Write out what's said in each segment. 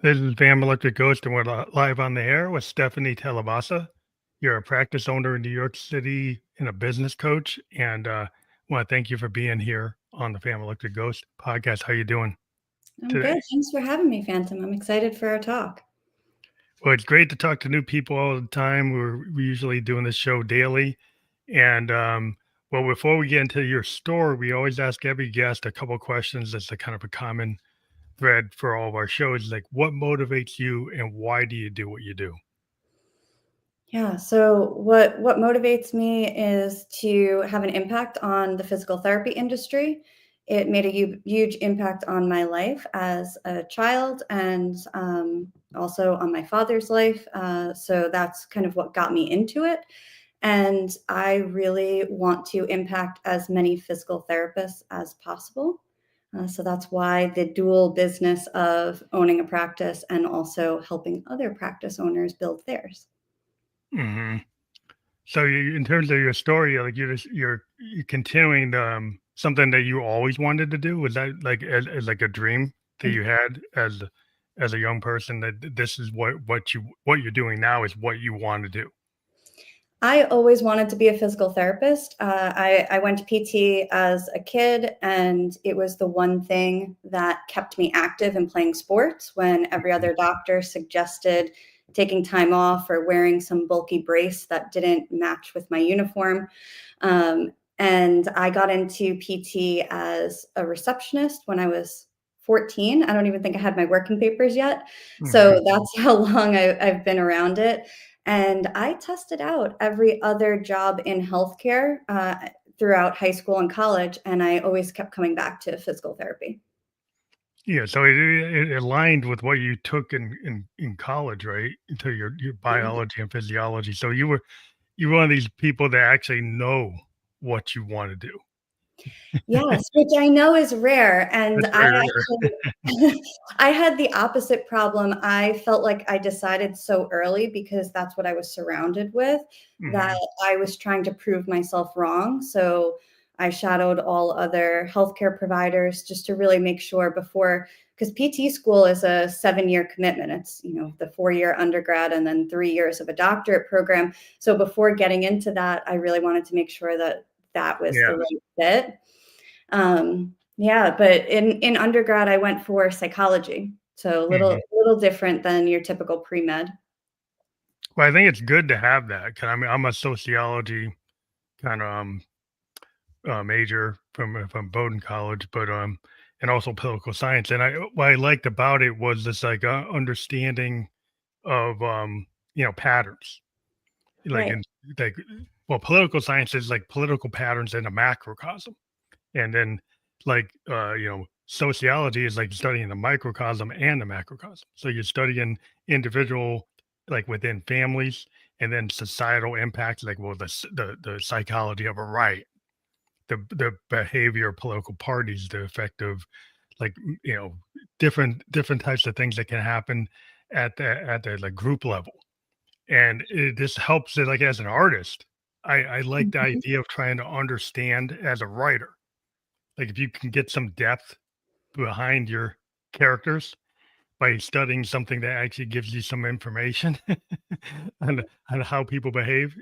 This is Van Electric Ghost, and we're live on the air with Stephanie Telibasa. You're a practice owner in New York City and a business coach, and want to thank you for being here on the Van Electric Ghost podcast. How you doing I'm today? good. Thanks for having me, Phantom. I'm excited for our talk. Well, it's great to talk to new people all the time. We're usually doing this show daily, and well, before we get into your story, we always ask every guest a couple questions. That's a kind of a common thread for all of our shows. Like, what motivates you, and why do you do what you do? Yeah, so what motivates me is to have an impact on the physical therapy industry. It made a huge impact on my life as a child and also on my father's life. So that's kind of what got me into it. And I really want to impact as many physical therapists as possible. So that's why the dual business of owning a practice and also helping other practice owners build theirs. Hmm. So in terms of your story, like you're continuing something that you always wanted to do. Was that like as like a dream that you had as a young person that this is what you're doing now is what you want to do? I always wanted to be a physical therapist. I went to PT as a kid, and it was the one thing that kept me active and playing sports when every other doctor suggested taking time off or wearing some bulky brace that didn't match with my uniform. And I got into PT as a receptionist when I was 14. I don't even think I had my working papers yet. Hmm. So that's how long I've been around it. And I tested out every other job in healthcare throughout high school and college, and I always kept coming back to physical therapy. Yeah, so it aligned with what you took in college, right? Into your biology and physiology. So you're one of these people that actually know what you want to do. Yes, which I know is rare, and That's I very rare. actually I had the opposite problem. I felt like I decided so early because that's what I was surrounded with, that Hmm. I was trying to prove myself wrong. So I shadowed all other healthcare providers just to really make sure before, because PT school is a 7-year commitment. It's, the 4-year undergrad and then 3 years of a doctorate program. So before getting into that, I really wanted to make sure that that was the Yes. right fit. Yeah, but in undergrad, I went for psychology, so a little Hmm. little different than your typical pre-med. Well, I think it's good to have that. 'Cause I mean, I'm a sociology kind of major from Bowdoin College, but and also political science. And what I liked about it was this like understanding of patterns, like Right. in like well, political science is like political patterns in a macrocosm, and then like sociology is like studying the microcosm and the macrocosm. So you're studying individual like within families, and then societal impacts, like well the psychology of a riot, the behavior of political parties, the effect of like different types of things that can happen at the like group level, and this helps it like as an artist. I like the Mhm. idea of trying to understand as a writer, like if you can get some depth behind your characters by studying something that actually gives you some information on how people behave.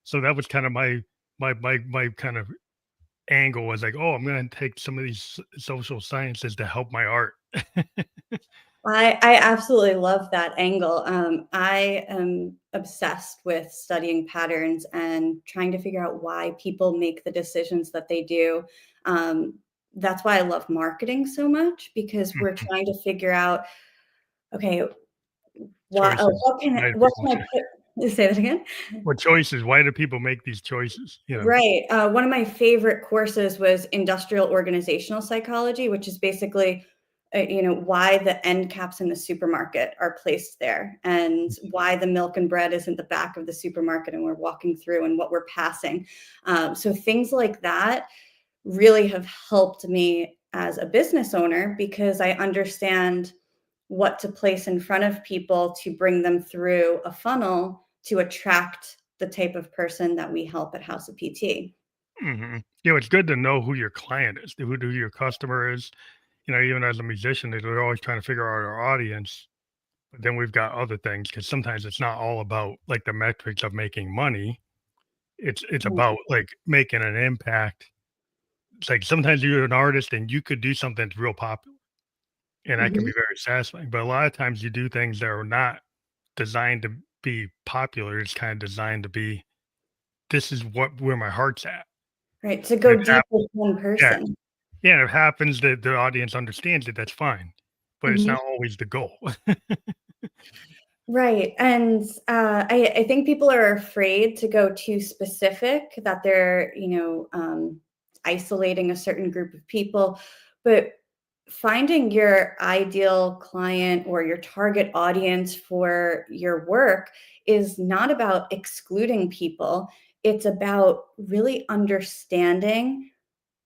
So that was kind of my kind of angle was like, oh, I'm going to take some of these social sciences to help my art. I absolutely love that angle. I am obsessed with studying patterns and trying to figure out why people make the decisions that they do. Um, that's why I love marketing so much because we're Mhm. trying to figure out, okay, Choices. Why do what people can I put, say that again? what choices? Why do people make these choices? Right. One of my favorite courses was industrial organizational psychology, which is basically, why the end caps in the supermarket are placed there and why the milk and bread is in the back of the supermarket and we're walking through and what we're passing. So things like that really have helped me as a business owner because I understand what to place in front of people to bring them through a funnel to attract the type of person that we help at House of PT. Hmm. It's good to know who your client is, who your customer is. Even as a musician, they're always trying to figure out our audience. But then we've got other things because sometimes it's not all about like the metrics of making money. It's Mm, about like making an impact. It's like sometimes you're an artist and you could do something that's real popular, and that can mhm. be very satisfying. But a lot of times you do things that are not designed to be popular. It's kind of designed to be, this is what where my heart's at. Right, to And go it deep with one yeah, person. yeah, it happens that the audience understands it, that's fine, but it's Mhm. not always the goal. Right, and, I think people are afraid to go too specific, that they're, isolating a certain group of people, but finding your ideal client or your target audience for your work is not about excluding people, it's about really understanding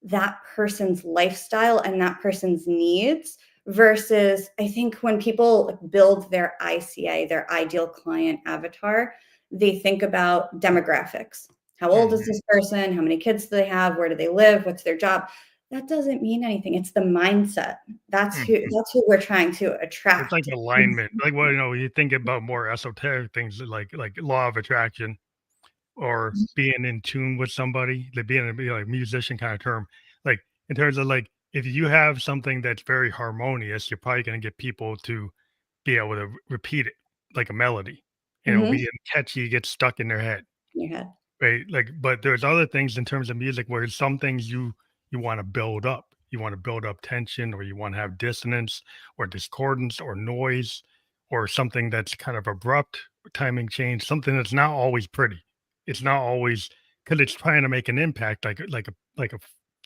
that person's lifestyle and that person's needs versus I think when people like, build their ICA, their ideal client avatar, they think about demographics. How old is Mhm, this person? How many kids do they have? Where do they live? What's their job? That doesn't mean anything. It's the mindset. mhm. That's who we're trying to It's like attract. alignment, like, well, you think about more esoteric things like law of attraction or being in tune with somebody, like being a like musician kind of term. Like in terms of like if you have something that's very harmonious, you're probably gonna get people to be able to repeat it like a melody, and it'll Mhm. be catchy, get stuck in their head. In your head. Right, like, but there's other things in terms of music where some things you wanna build up. You wanna build up tension, or you wanna have dissonance, or discordance, or noise, or something that's kind of abrupt, timing change, something that's not always pretty. It's not always because it's trying to make an impact like a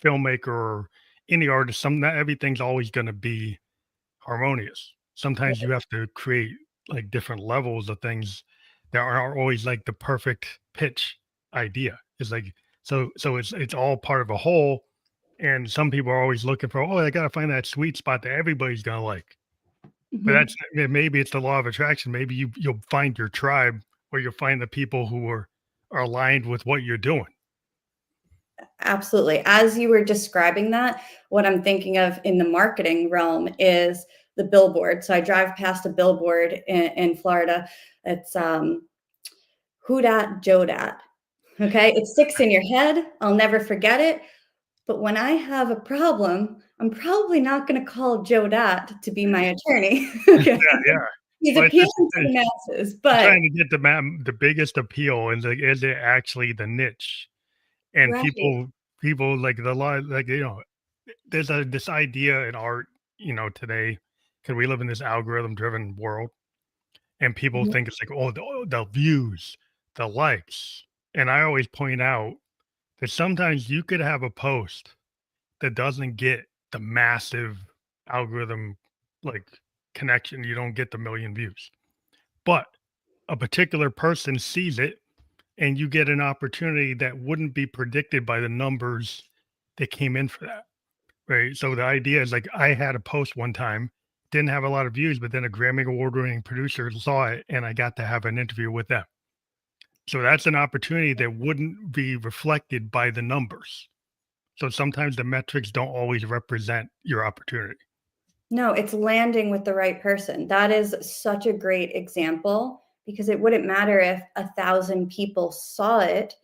filmmaker or any artist, some not everything's always gonna be harmonious. Sometimes you have to create like different levels of things that aren't always like the perfect pitch idea. It's like so it's all part of a whole. And some people are always looking for, oh, I gotta find that sweet spot that everybody's gonna like. But Mhm. that's maybe it's the law of attraction. Maybe you'll find your tribe or you'll find the people who are aligned with what you're doing. Absolutely. As you were describing that, what I'm thinking of in the marketing realm is the billboard. So I drive past a billboard in Florida. It's Who Dat, Joe Dat. Okay. It sticks in your head. I'll never forget it. But when I have a problem, I'm probably not going to call Joe Dat to be my attorney. Okay. Yeah, yeah. He's Well, it's appealing just to the masses, you're but trying to get the biggest appeal, and like, is it actually the niche? And right. people like the lot like, there's this idea in art, today, because we live in this algorithm-driven world, and people Mhm. think it's like, "Oh, the views, the likes," and I always point out that sometimes you could have a post that doesn't get the massive algorithm, like, connection, you don't get the million views, but a particular person sees it and you get an opportunity that wouldn't be predicted by the numbers that came in for that, right? So the idea is like I had a post one time, didn't have a lot of views, but then a Grammy award winning producer saw it and I got to have an interview with them. So that's an opportunity that wouldn't be reflected by the numbers. So sometimes the metrics don't always represent your opportunity. No, it's landing with the right person. That is such a great example because it wouldn't matter if 1,000 people saw it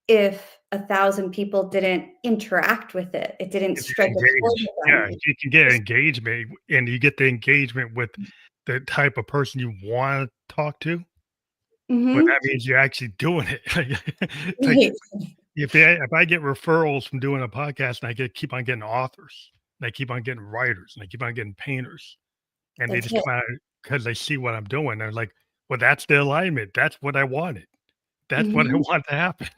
if 1,000 people didn't interact with it. It didn't If you strike a chord engage, with yeah, them. if you can get Just engagement and you get the engagement with the type of person you want to talk to, but that mhm. means you're actually doing it. Like, Right. if I get referrals from doing a podcast and I keep on getting authors, and I keep on getting writers, and I keep on getting painters, and they That's just it. come out because they see what I'm doing. They're like, "Well, that's the alignment. That's what I wanted. That's what I Mhm. want to happen."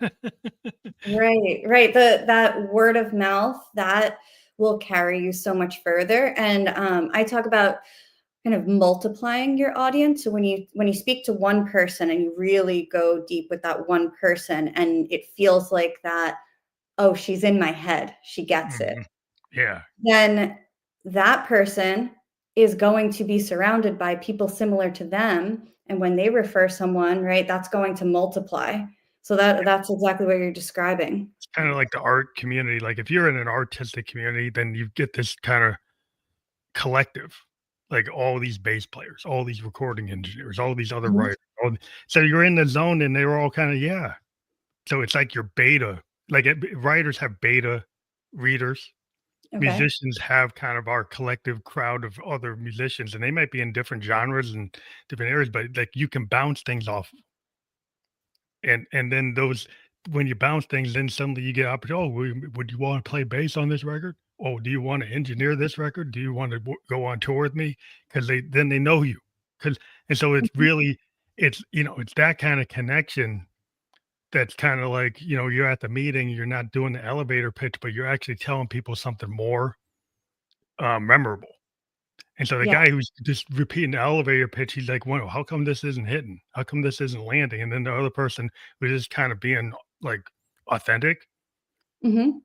Right, right. That word of mouth, that will carry you so much further, and, I talk about kind of multiplying your audience. So when you speak to one person and you really go deep with that one person and it feels like that, oh, she's in my head, she gets it. Mhm. Yeah. Then that person is going to be surrounded by people similar to them. And when they refer someone, right, that's going to multiply. So that's exactly what you're describing. It's kinda like the art community. Like, if you're in an artistic community, then you get this kinda collective. like all these bass players, all these recording engineers, all these other Mhm. writers. So you're in the zone, and they were all kind of yeah. So it's like your beta. Like writers have beta readers. Okay. Musicians have kind of our collective crowd of other musicians, and they might be in different genres and different areas, but like you can bounce things off, and then those when you bounce things, then suddenly you get opportunity. Oh, would you want to play bass on this record? Oh, do you want to engineer this record? Do you want to go on tour with me? Because they know you. Because and so it's Mhm. really it's that kind of connection that's kind of like you're at the meeting, you're not doing the elevator pitch, but you're actually telling people something more memorable. And so the Yeah. guy who's just repeating the elevator pitch, he's like, "Well, how come this isn't hitting? How come this isn't landing?" And then the other person who's just kind of being like authentic, Mhm.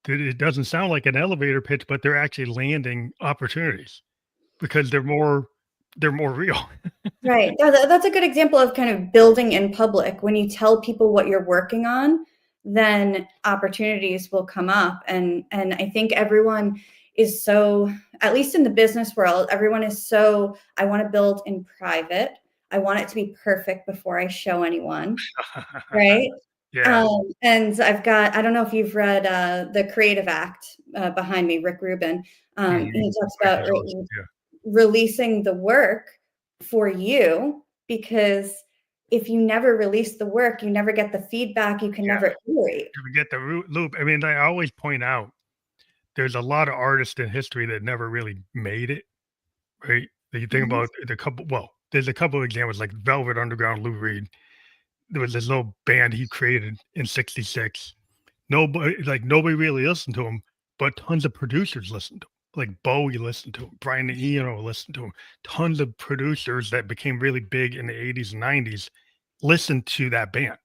it doesn't sound like an elevator pitch, but they're actually landing opportunities because they're more real. Right. That's a good example of kind of building in public. When you tell people what you're working on, then opportunities will come up. And I think everyone is so, at least in the business world, everyone is so, I want to build in private. I want it to be perfect before I show anyone. Right. Yeah. And I don't know if you've read The Creative Act behind me, Rick Rubin. Mhm. He talks Like about his house, yeah. releasing the work for you, because if you never release the work, you never get the feedback, you can Yeah. never iterate. To forget the root loop. I mean, I always point out there's a lot of artists in history that never really made it, right? That you think Mhm. about there's a couple of examples like Velvet Underground, Lou Reed. There was this little band he created in '66. Nobody really listened to him, but tons of producers listened to him. Like Bowie listened to him, Brian Eno listened to him. Tons of producers that became really big in the '80s and '90s listened to that band.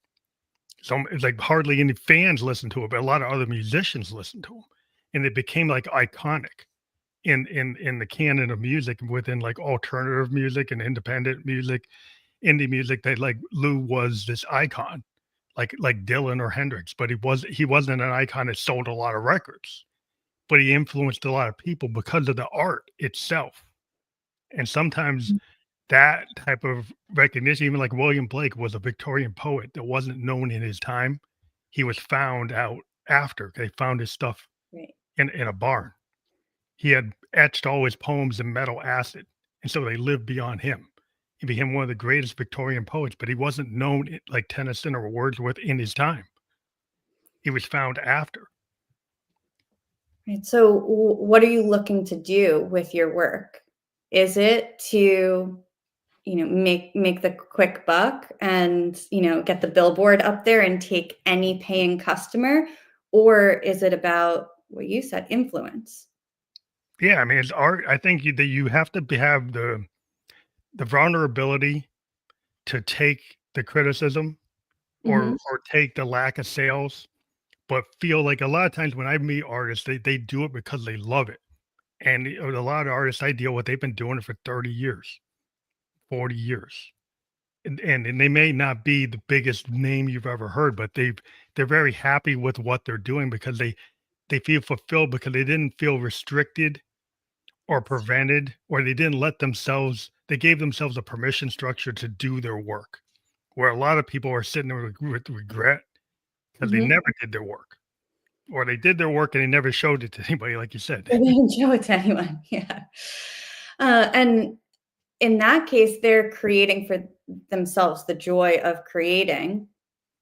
So it's like hardly any fans listened to it, but a lot of other musicians listened to him, and it became like iconic in the canon of music within like alternative music and independent music, indie music. That like Lou was this icon, like Dylan or Hendrix, but he wasn't an icon that sold a lot of records, but he influenced a lot of people because of the art itself. And sometimes that type of recognition, even like William Blake was a Victorian poet that wasn't known in his time. He was found out after they found his stuff Right. in a barn. He had etched all his poems in metal acid, and so they lived beyond him. He became one of the greatest Victorian poets, but he wasn't known like Tennyson or Wordsworth in his time. He was found after. Right. So what are you looking to do with your work? Is it to, make the quick buck and, get the billboard up there and take any paying customer? Or is it about what you said, influence? Yeah, I mean, it's art. I think that you have to have the vulnerability to take the criticism Mhm. or take the lack of sales, but feel like a lot of times when I meet artists, they do it because they love it. And a lot of artists I deal with, they've been doing it for 30 years, 40 years. And they may not be the biggest name you've ever heard, but they're very happy with what they're doing because they feel fulfilled because they didn't feel restricted or Yes. prevented, or they gave themselves a permission structure to do their work. Where a lot of people are sitting there with regret because they Mhm. never did their work, or they did their work and they never showed it to anybody, like you said. They didn't show it to anyone. Yeah. And in that case, they're creating for themselves the joy of creating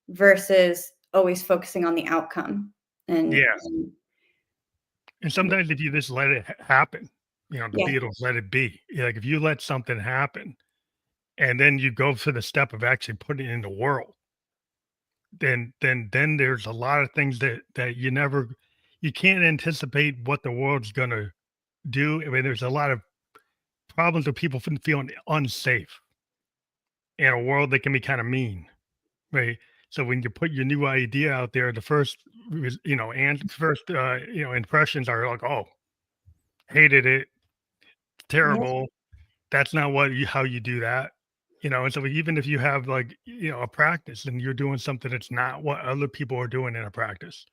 versus always focusing on the outcome. And, Yeah, and sometimes if you just let it happen, the yeah. Beatles let it be. Like if you let something happen and then you go to the step of actually putting it in the world, then there's a lot of things that you can't anticipate what the world's gonna do. I mean, there's a lot of problems with people feeling unsafe in a world that can be kind of mean, right? So when you put your new idea out there, the first, and first, impressions are like, oh, hated it, Yeah. terrible. That's not how you do that, And so even if you have like, a practice and you're doing something that's not what other people are doing in a practice,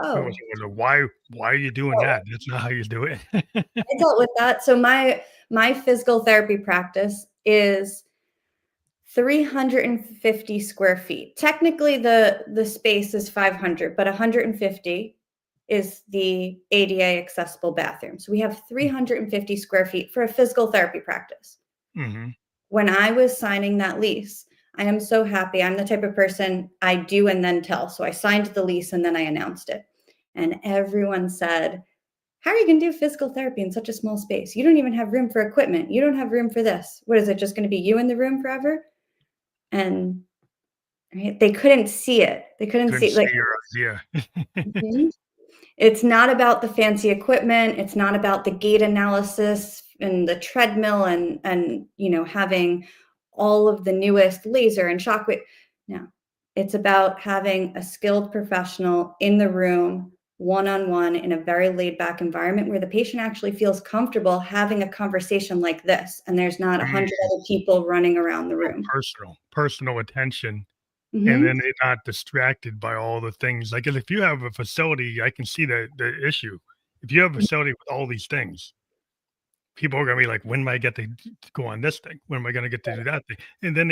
you always Oh, wonder why are you doing oh, that? That's not how you do it. I dealt with that. So my physical therapy practice is 350 square feet. Technically, the space is 500, but 150 is the ADA accessible bathroom. So we have 350 square feet for a physical therapy practice. Mhm. When I was signing that lease, I am so happy. I'm the type of person, I do and then tell. So I signed the lease and then I announced it. And everyone said, how are you going to do physical therapy in such a small space? You don't even have room for equipment. You don't have room for this. What is it, just going to be you in the room forever? And right, they couldn't see it. They couldn't Couldn't see, like, see your idea. mhm. It's not about the fancy equipment. It's not about the gait analysis and the treadmill and having all of the newest laser and shockwave. No, it's about having a skilled professional in the room, one on one, in a very laid back environment where the patient actually feels comfortable having a conversation like this, and there's not a Mm, hundred other people running around the room. personal attention, and Hmm. then they're not distracted by all the things, like, if you have a facility, I can see the issue. If you have a facility with all these things, people are gonna be like, "When am I get to go on this thing? When am I gonna get to do that thing?" And then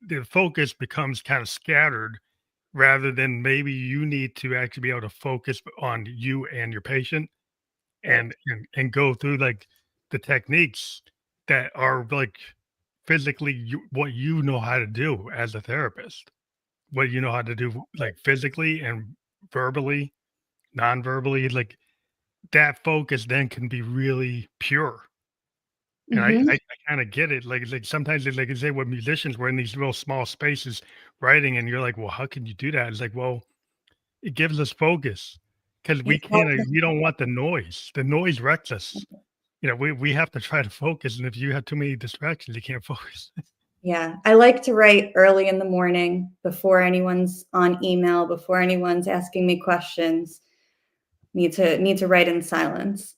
the focus becomes kinda scattered rather than maybe you need to actually be able to focus on you and your patient Right. and go through, like, the techniques that are, like, physically what you know how to do as a therapist. What you know how to do, like, physically and verbally, non-verbally, like, that focus then can be really pure. And I Hmm. I I kinda get it, like, sometimes it's like you say with musicians, we're in these real small spaces writing, and you're like, "Well, how can you do that?" It's like, well, it gives us focus because we don't want the noise. The noise wrecks us. We have to try to focus, and if you have too many distractions, you can't focus. Yeah, I like to write early in the morning before anyone's on email, before anyone's asking me questions. Need to write in silence.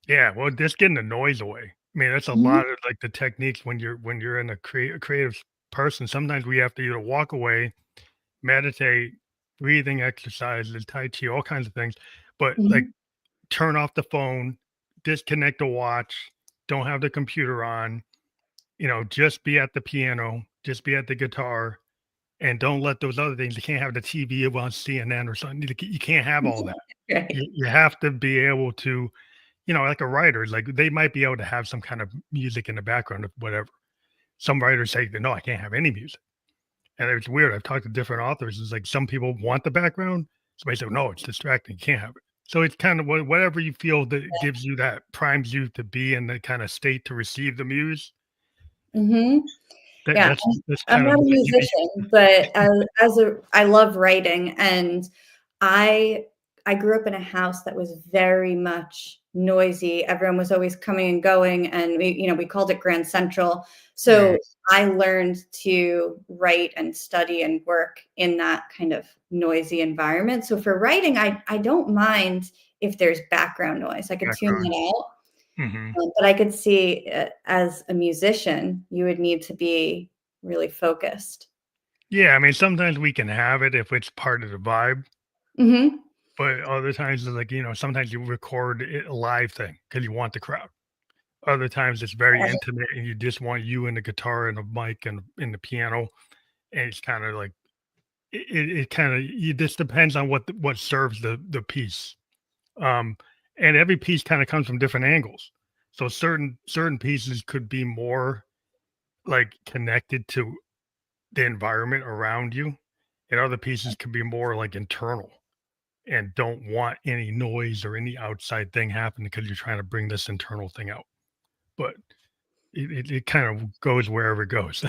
Yeah, well, just getting the noise away. I mean, that's a Mhm, lot of, like, the techniques when you're in a creative person. Sometimes we have to either walk away, meditate, breathing exercises, tai chi, all kinds of things, but, like, mhm. turn off the phone, disconnect the watch, don't have the computer on, just be at the piano, just be at the guitar, and don't let those other things you can't have the TV on CNN or something. You can't have all that. Right. You have to be able to, like a writer, like, they might be able to have some kind of music in the background of whatever. Some writers say that, "No, I can't have any music." And it's weird. I've talked to different authors. It's like some people want the background. Somebody said, "No, it's distracting. You can't have it." So it's kind of whatever you feel that gives you that primes you to be in the kind of state to receive the muse. Mhm. That Yeah, that's I'm kind of not a what you need. musician, but I love writing, and I I grew up in a house that was very much noisy. Everyone was always coming and going, and we called it Grand Central. Mm, So I learned to write and study and work in that kind of noisy environment. So for writing, I don't mind if there's background noise. I could tune background. that out. Mhm. But I could see, as a musician, you would need to be really focused. Yeah, I mean, sometimes we can have it if it's part of the vibe, Mhm. but other times, it's like, sometimes you record a live thing because you want the crowd. Other times, it's very intimate and you just want you and the guitar and the mic and the piano, and it's kinda like it kinda it just depends on what serves the piece. Um, and every piece kinda comes from different angles. So certain pieces could be more, like, connected to the environment around you, and other pieces can be more, like, internal and don't want any noise or any outside thing happening because you're trying to bring this internal thing out. But it kind of goes wherever it goes.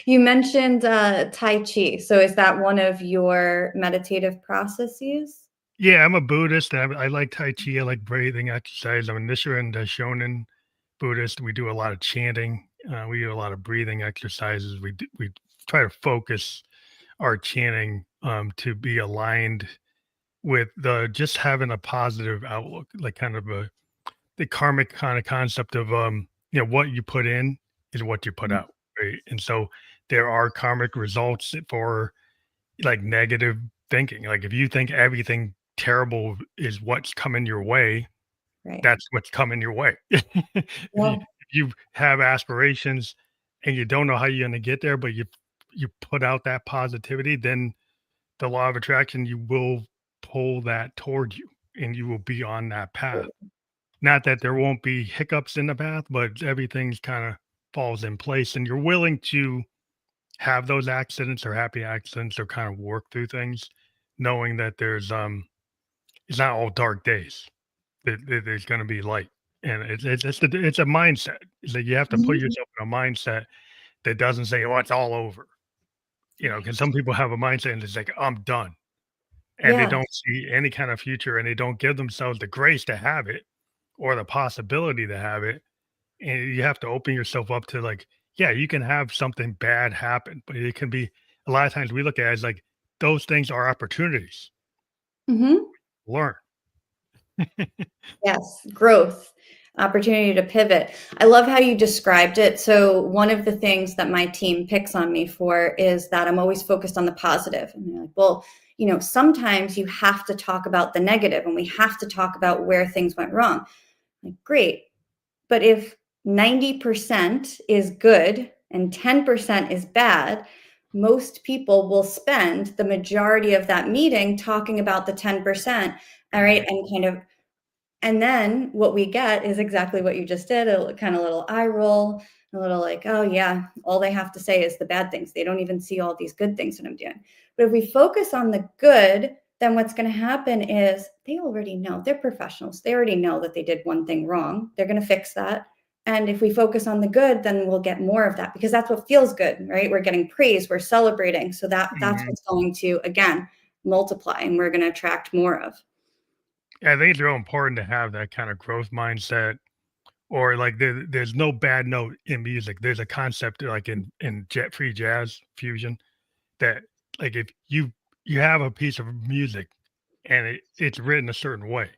You mentioned, Tai Chi. So is that one of your meditative processes? Yeah, I'm a Buddhist. I like Tai Chi. I like breathing exercise. I'm a Nichiren Daishonin Buddhist. We do a lot of chanting. We do a lot of breathing exercises. We try to focus our chanting to be aligned with the just having a positive outlook, like kind of the karmic kind of concept of what you put in is what you put Mhm. out, right? And so there are karmic results for like negative thinking. Like if you think everything terrible is what's coming your way, Right. that's what's coming your way. If you have aspirations and you don't know how you're gonna get there, but you put out that positivity, then the law of attraction, you will pull that toward you and you will be on that path. Not that there won't be hiccups in the path, but everything's kind of falls in place and you're willing to have those accidents or happy accidents or kind of work through things, knowing that it's not all dark days. There's going to be light, and it's a mindset. It's like you have to put Mhm. yourself in a mindset that doesn't say, "Oh, it's all over." You know, because Right. some people have a mindset and it's like, "I'm done," and they Yes. don't see any kind of future, and they don't give themselves the grace to have it or the possibility to have it. And you have to open yourself up to like, yeah, you can have something bad happen, but it can be a lot of times we look at it as like those things are opportunities. Mhm. Learn. Yes, growth, opportunity to pivot. I love how you described it. So, one of the things that my team picks on me for is that I'm always focused on the positive. And they're like, well, sometimes you have to talk about the negative and we have to talk about where things went wrong. Like, great. But if 90% is good and 10% is bad, most people will spend the majority of that meeting talking about the 10%. All right. Mhm. And kind of and then what we get is exactly what you just did, a kind of little eye roll, a little like, oh, yeah, all they have to say is the bad things. They don't even see all these good things that I'm doing. But if we focus on the good, then what's going to happen is they already know. They're professionals. They already know that they did one thing wrong. They're going to fix that. And if we focus on the good, then we'll get more of that because that's what feels good, right? We're getting praise, we're celebrating. So that's Mhm. what's going to, again, multiply and we're going to attract more of. I think it's real important to have that kind of growth mindset, or like there's no bad note in music. There's a concept like in jet free jazz fusion that like if you have a piece of music and it's written a certain way.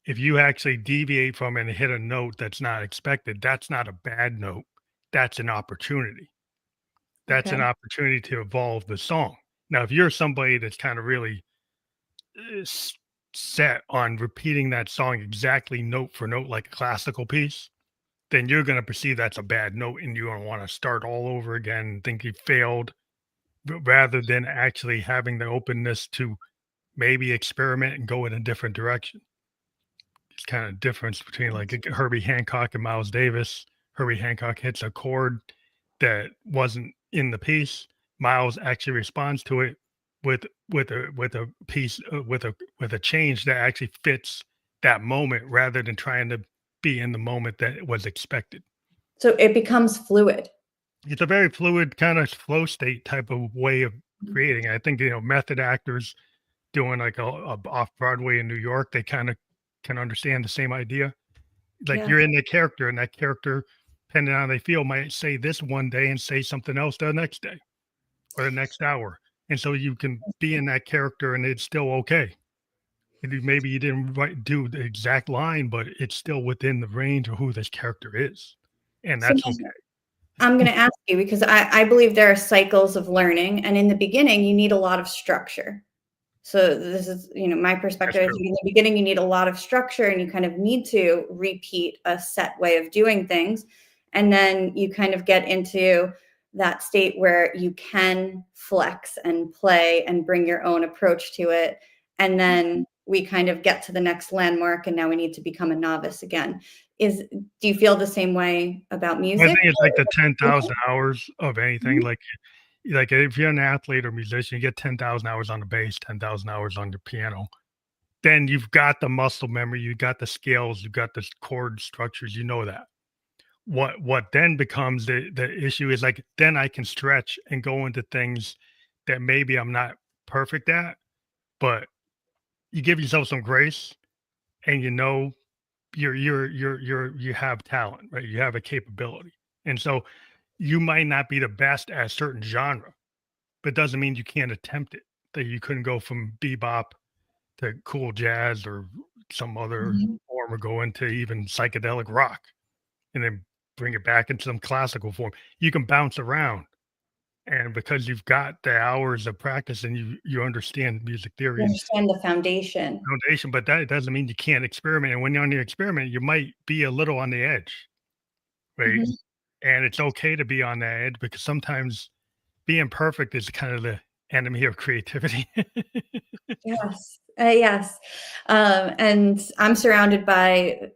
If you actually deviate from it and hit a note that's not expected, that's not a bad note. That's an opportunity. That's Okay. an opportunity to evolve the song. Now, if you're somebody that's kind of really s- set on repeating that song exactly note for note like a classical piece, then you're going to perceive that's a bad note and you're going to want to start all over again and think you failed, rather than actually having the openness to maybe experiment and go in a different direction. It's kind of difference between like Herbie Hancock and Miles Davis. Herbie Hancock hits a chord that wasn't in the piece. Miles actually responds to it with a piece with a change that actually fits that moment rather than trying to be in the moment that was expected. So it becomes fluid. It's a very fluid kind of flow state type of way of creating. I think method actors doing like a off Broadway in New York, they kind of can understand the same idea. Like Yeah. you're in the character, and that character, depending on how they feel, might say this one day and say something else the next day or the next hour. And so you can be in that character and it's still okay. Maybe you didn't do the exact line, but it's still within the range of who this character is. And So that's now okay. I'm going to ask you because I believe there are cycles of learning. And in the beginning, you need a lot of structure. So this is, my That's perspective is true. in the beginning, you need a lot of structure and you kind of need to repeat a set way of doing things. And then you kind of get into that state where you can flex and play and bring your own approach to it. And then we kind of get to the next landmark and now we need to become a novice again. Do you feel the same way about I music? think it's like the 10,000 hours of anything. Like if you're an athlete or musician, you get 10,000 hours on the bass, 10,000 hours on the piano. Then you've got the muscle memory, you got the scales, you got the chord structures, you know that. What then becomes the issue is like then I can stretch and go into things that maybe I'm not perfect at, but you give yourself some grace and you have talent, right? You have a capability. And so you might not be the best at a certain genre, but it doesn't mean you can't attempt it. That you couldn't go from bebop to cool jazz or some other Mhm. form or go into even psychedelic rock and then bring it back into some classical form. You can bounce around, And because you've got the hours of practice and you understand music You theory and understand the foundation. foundation, but that doesn't mean you can't experiment. And when you're on the experiment, you might be a little on the edge, right? Mhm. And it's okay to be on that edge because sometimes being perfect is kind of the enemy of creativity. Yes, yes, and I'm surrounded by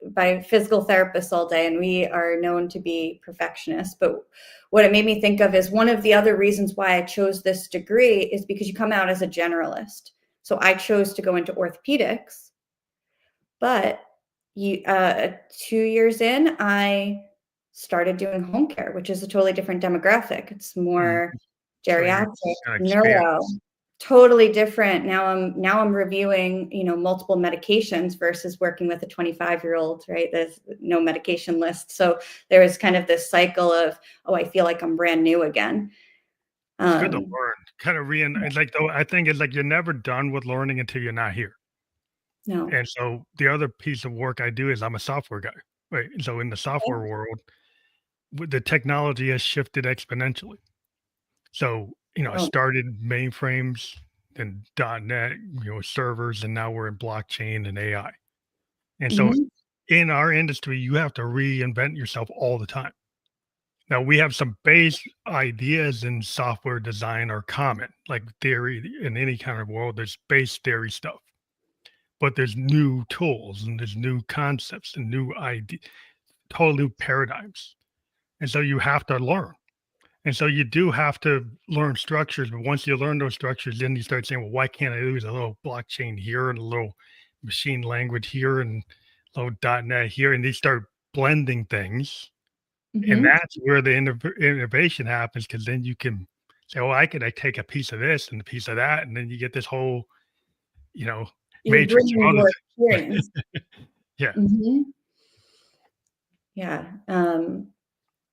physical therapists all day, and we are known to be perfectionists. But what it made me think of is one of the other reasons why I chose this degree is because you come out as a generalist. So I chose to go into orthopedics, but 2 years in, I started doing home care, which is a totally different demographic. It's Mm. more So you're geriatric, gonna expand. neuro, totally different. Now I'm reviewing, multiple medications versus working with a 25-year-old, right? There's no medication list. So there was kind of this cycle of, oh, I feel like I'm brand new again. It's good to Um, learn. Kind of it's like though I think it's like you're never done with learning until you're not here. no. And so the other piece of work I do is I'm a software guy, right? And so in the software world, the technology has shifted exponentially. So, I Oh, started mainframes and .NET, servers, and now we're in blockchain and AI. And so mhm, in our industry, you have to reinvent yourself all the time. Now we have some base ideas in software design are common, like theory in any kind of world, there's base theory stuff, but there's new tools and there's new concepts and new ideas, total new paradigms. And so you have to learn. And so you do have to learn structures, but once you learn those structures, then you start saying, well, why can't I use a little blockchain here and a little machine language here and a little .NET here? And you start blending things. And mhm. that's where the innovation happens because then you can say, oh, I take a piece of this and a piece of that. And then you get this whole, you know, You're matrix bringing of other your things. experience. Yeah. Mhm. Yeah.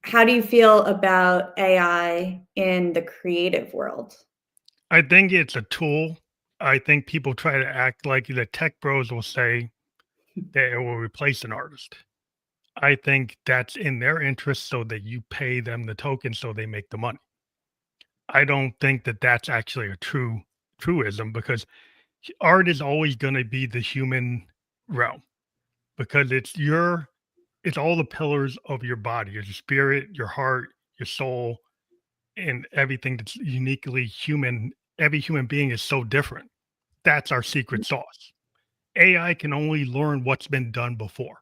How do you feel about AI in the creative world? I think it's a tool. I think people try to act like the tech bros will say that it will replace an artist. I think that's in their interest so that you pay them the token so they make the money. I don't think that that's actually a truism because art is always going to be the human realm because it's all the pillars of your body, your spirit, your heart, your soul, and everything that's uniquely human. Every human being is so different. That's our secret sauce. AI can only learn what's been done before.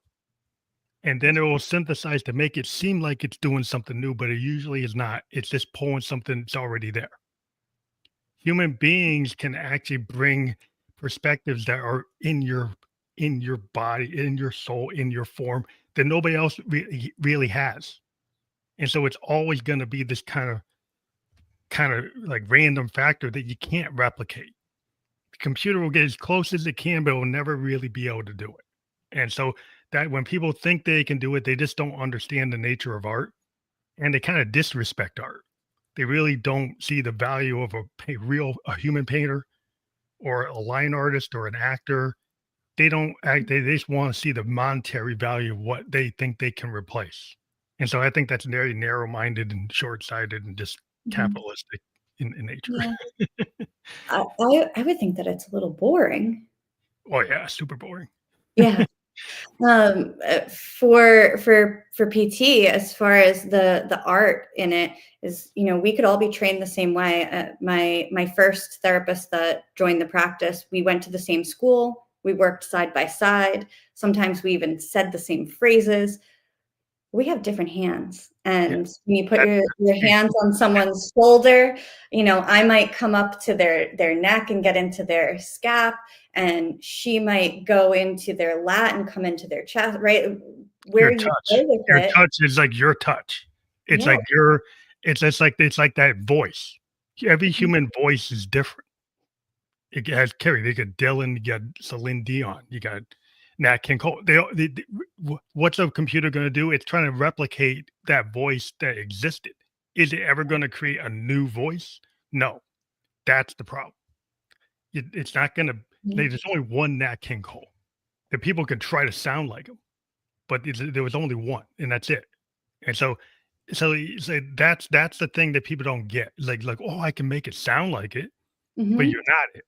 And then it will synthesize to make it seem like it's doing something new, but it usually is not. It's just pulling something that's already there. Human beings can actually bring perspectives that are in your body, in your soul, in your form that nobody else really has. And so it's always going to be this kind of like random factor that you can't replicate. The computer will get as close as it can, but it will never really be able to do it. And so that when people think they can do it, they just don't understand the nature of art and they kind of disrespect art. They really don't see the value of a human painter or a line artist or an actor. They don't act, they just want to see the monetary value of what they think they can replace. And so I think that's very narrow minded and short sighted and just Mhm. capitalistic in nature. Yeah. I would think that it's a little boring. Oh yeah, super boring. Yeah. For PT, as far as the art in it is, we could all be trained the same way. My first therapist that joined the practice, we went to the same school, we worked side by side. Sometimes we even said the same phrases. We have different hands, Yeah, and when you put that's your huge. hands on someone's shoulder, I might come up to their neck and get into their scap, and she might go into their lat and come into their chest, right? Where you go with Your it. touch is like your touch. It's Yeah. like your it's like that voice. Every Mhm. human voice is different. It has Carrie, you got Dylan, you got Celine Dion, you got Nat King Cole. What's a computer gonna do? It's trying to replicate that voice that existed. Is it ever gonna create a new voice? No. That's the problem. It's not gonna Yeah. there's only one Nat King Cole. The people can try to sound like him, but there was only one, and that's it. And so So that's the thing that people don't get. Like, "Oh, I can make it sound like it," but you're Mhm. not it.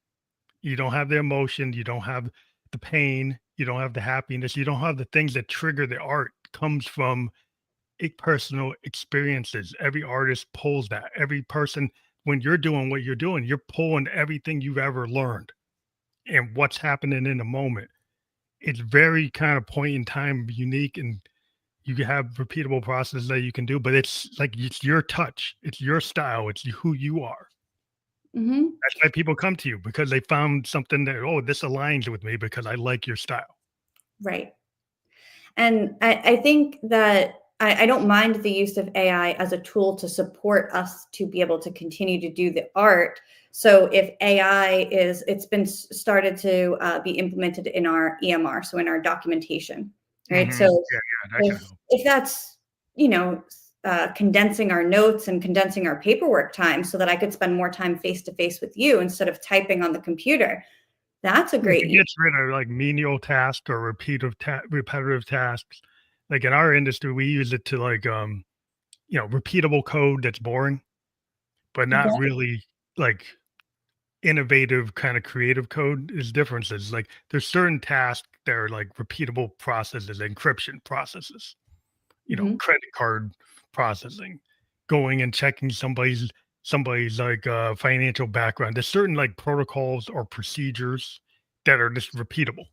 You don't have the emotion, you don't have the pain, you don't have the happiness, you don't have the things that trigger the art. Comes from personal experiences. Every artist pulls that. Every person, when you're doing what you're doing, you're pulling everything you've ever learned and what's happening in the moment. It's very kind of point in time unique, and you can have repeatable processes that you can do, but it's like it's your touch, it's your style, it's who you are. Mhm. That's why people come to you because they found something that, oh, this aligns with me because I like your style. Right. And I think that I don't mind the use of AI as a tool to support us to be able to continue to do the art. So if AI is, it's been started to be implemented in our EMR, so in our documentation, right? Mhm. So Yeah, yeah, that can if help. if that's, you know, condensing our notes and condensing our paperwork time so that I could spend more time face to face with you instead of typing on the computer, that's a If great it use. gets rid of like menial tasks or repetitive tasks, like in our industry, we use it to like repeatable code that's boring, but not Okay. really like innovative kind of creative code is differences. Like there's certain tasks that are like repeatable processes, encryption processes, Mhm. credit card processing, going and checking somebody's like financial background. There's certain like protocols or procedures that are just repeatable.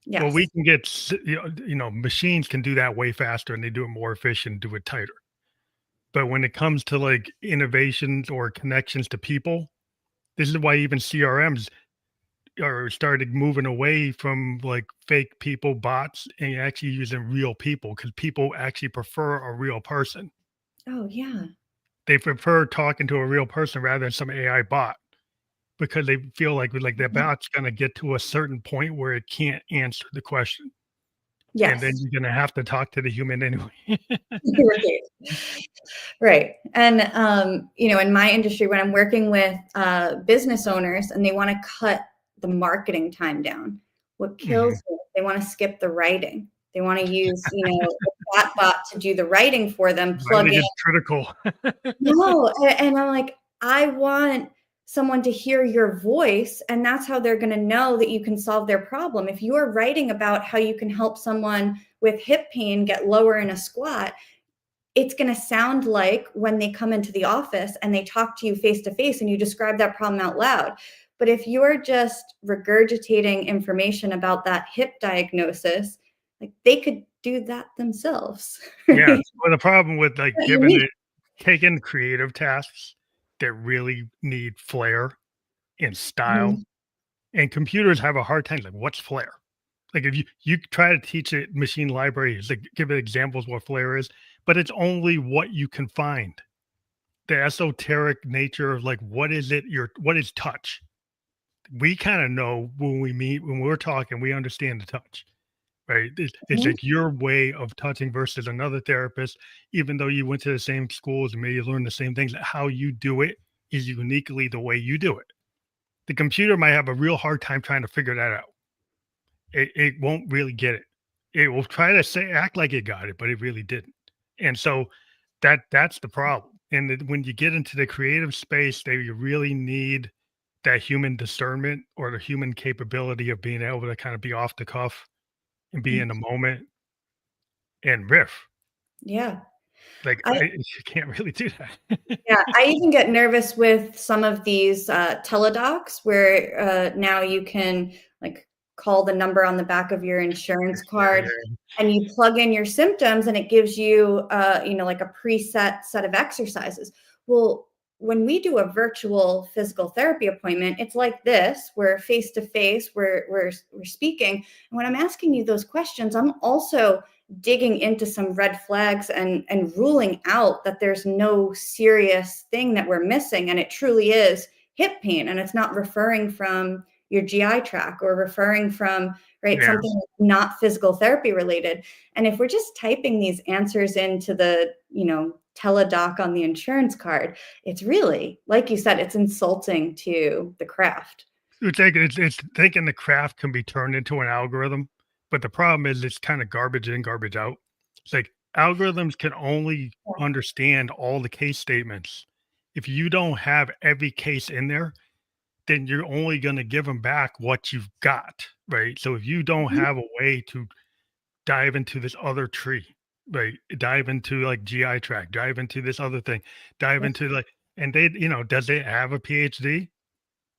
Well, we Yes. can get machines can do that way faster and they do it more efficient, do it tighter. But when it comes to like innovations or connections to people, this is why even CRMs are started moving away from like fake people, bots, and actually using real people because people actually prefer a real person. Oh, yeah. They prefer talking to a real person rather than some AI bot because they feel like that Mhm. bot's gonna get to a certain point where it can't answer the question, and then Yes. you're gonna have to talk to the human anyway. Right. Right. And, in my industry, when I'm working with business owners and they want to cut the marketing time down, what Mhm. kills me, they want to skip the writing. They want to use, a chatbot to do the writing for them, plug Language in. is critical. No, and I'm like, I want someone to hear your voice, and that's how they're going to know that you can solve their problem. If you're writing about how you can help someone with hip pain get lower in a squat, it's going to sound like when they come into the office and they talk to you face to face and you describe that problem out loud. But if you're just regurgitating information about that hip diagnosis, like they could do that themselves. Yeah, Right? well, the problem with, like, Not giving unique. it taking creative tasks that really need flair and style, Mhm. and computers have a hard time, like, what's flair? Like, if you try to teach it machine libraries, like, give it examples what flair is, but it's only what you can find. The esoteric nature of, like, what is touch? We kinda know when we're talking, we understand the touch. Right? It's Mhm. like your way of touching versus another therapist, even though you went to the same schools and maybe you learned the same things, how you do it is uniquely the way you do it. The computer might have a real hard time trying to figure that out. It won't really get it. It will try to say act like it got it, but it really didn't. And so that's the problem. And when you get into the creative space, that you really need that human discernment or the human capability of being able to kind of be off the cuff and be in the moment and riff. Yeah. Like, I you can't really do that. Yeah, I even get nervous with some of these, teledocs where, now you can, like, call the number on the back of your insurance Yeah, card, yeah, and you plug in your symptoms, and it gives you, like, a preset set of exercises. Well, when we do a virtual physical therapy appointment, it's like this, we're face to face, we're speaking, and when I'm asking you those questions, I'm also digging into some red flags and ruling out that there's no serious thing that we're missing and it truly is hip pain and it's not referring from your GI tract or referring from right yeah. something not physical therapy related. And if we're just typing these answers into the teledoc on the insurance card, it's really, like you said, it's insulting to the craft. It's thinking the craft can be turned into an algorithm, but the problem is it's kinda garbage in, garbage out. It's like, algorithms can only Yeah. understand all the case statements. If you don't have every case in there, then you're only gonna give them back what you've got, right? So if you don't Mhm. have a way to dive into this other tree, right? Dive into like GI tract, dive into this other thing, dive Yeah. into like, and they, does it have a PhD?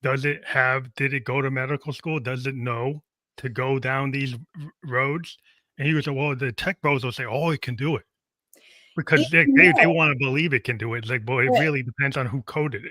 Does it have, did it go to medical school? Does it know to go down these roads? And he was like, well, the tech bros will say, oh, it can do it because Even they though want to believe it can do it. It's like, well, it right. really depends on who coded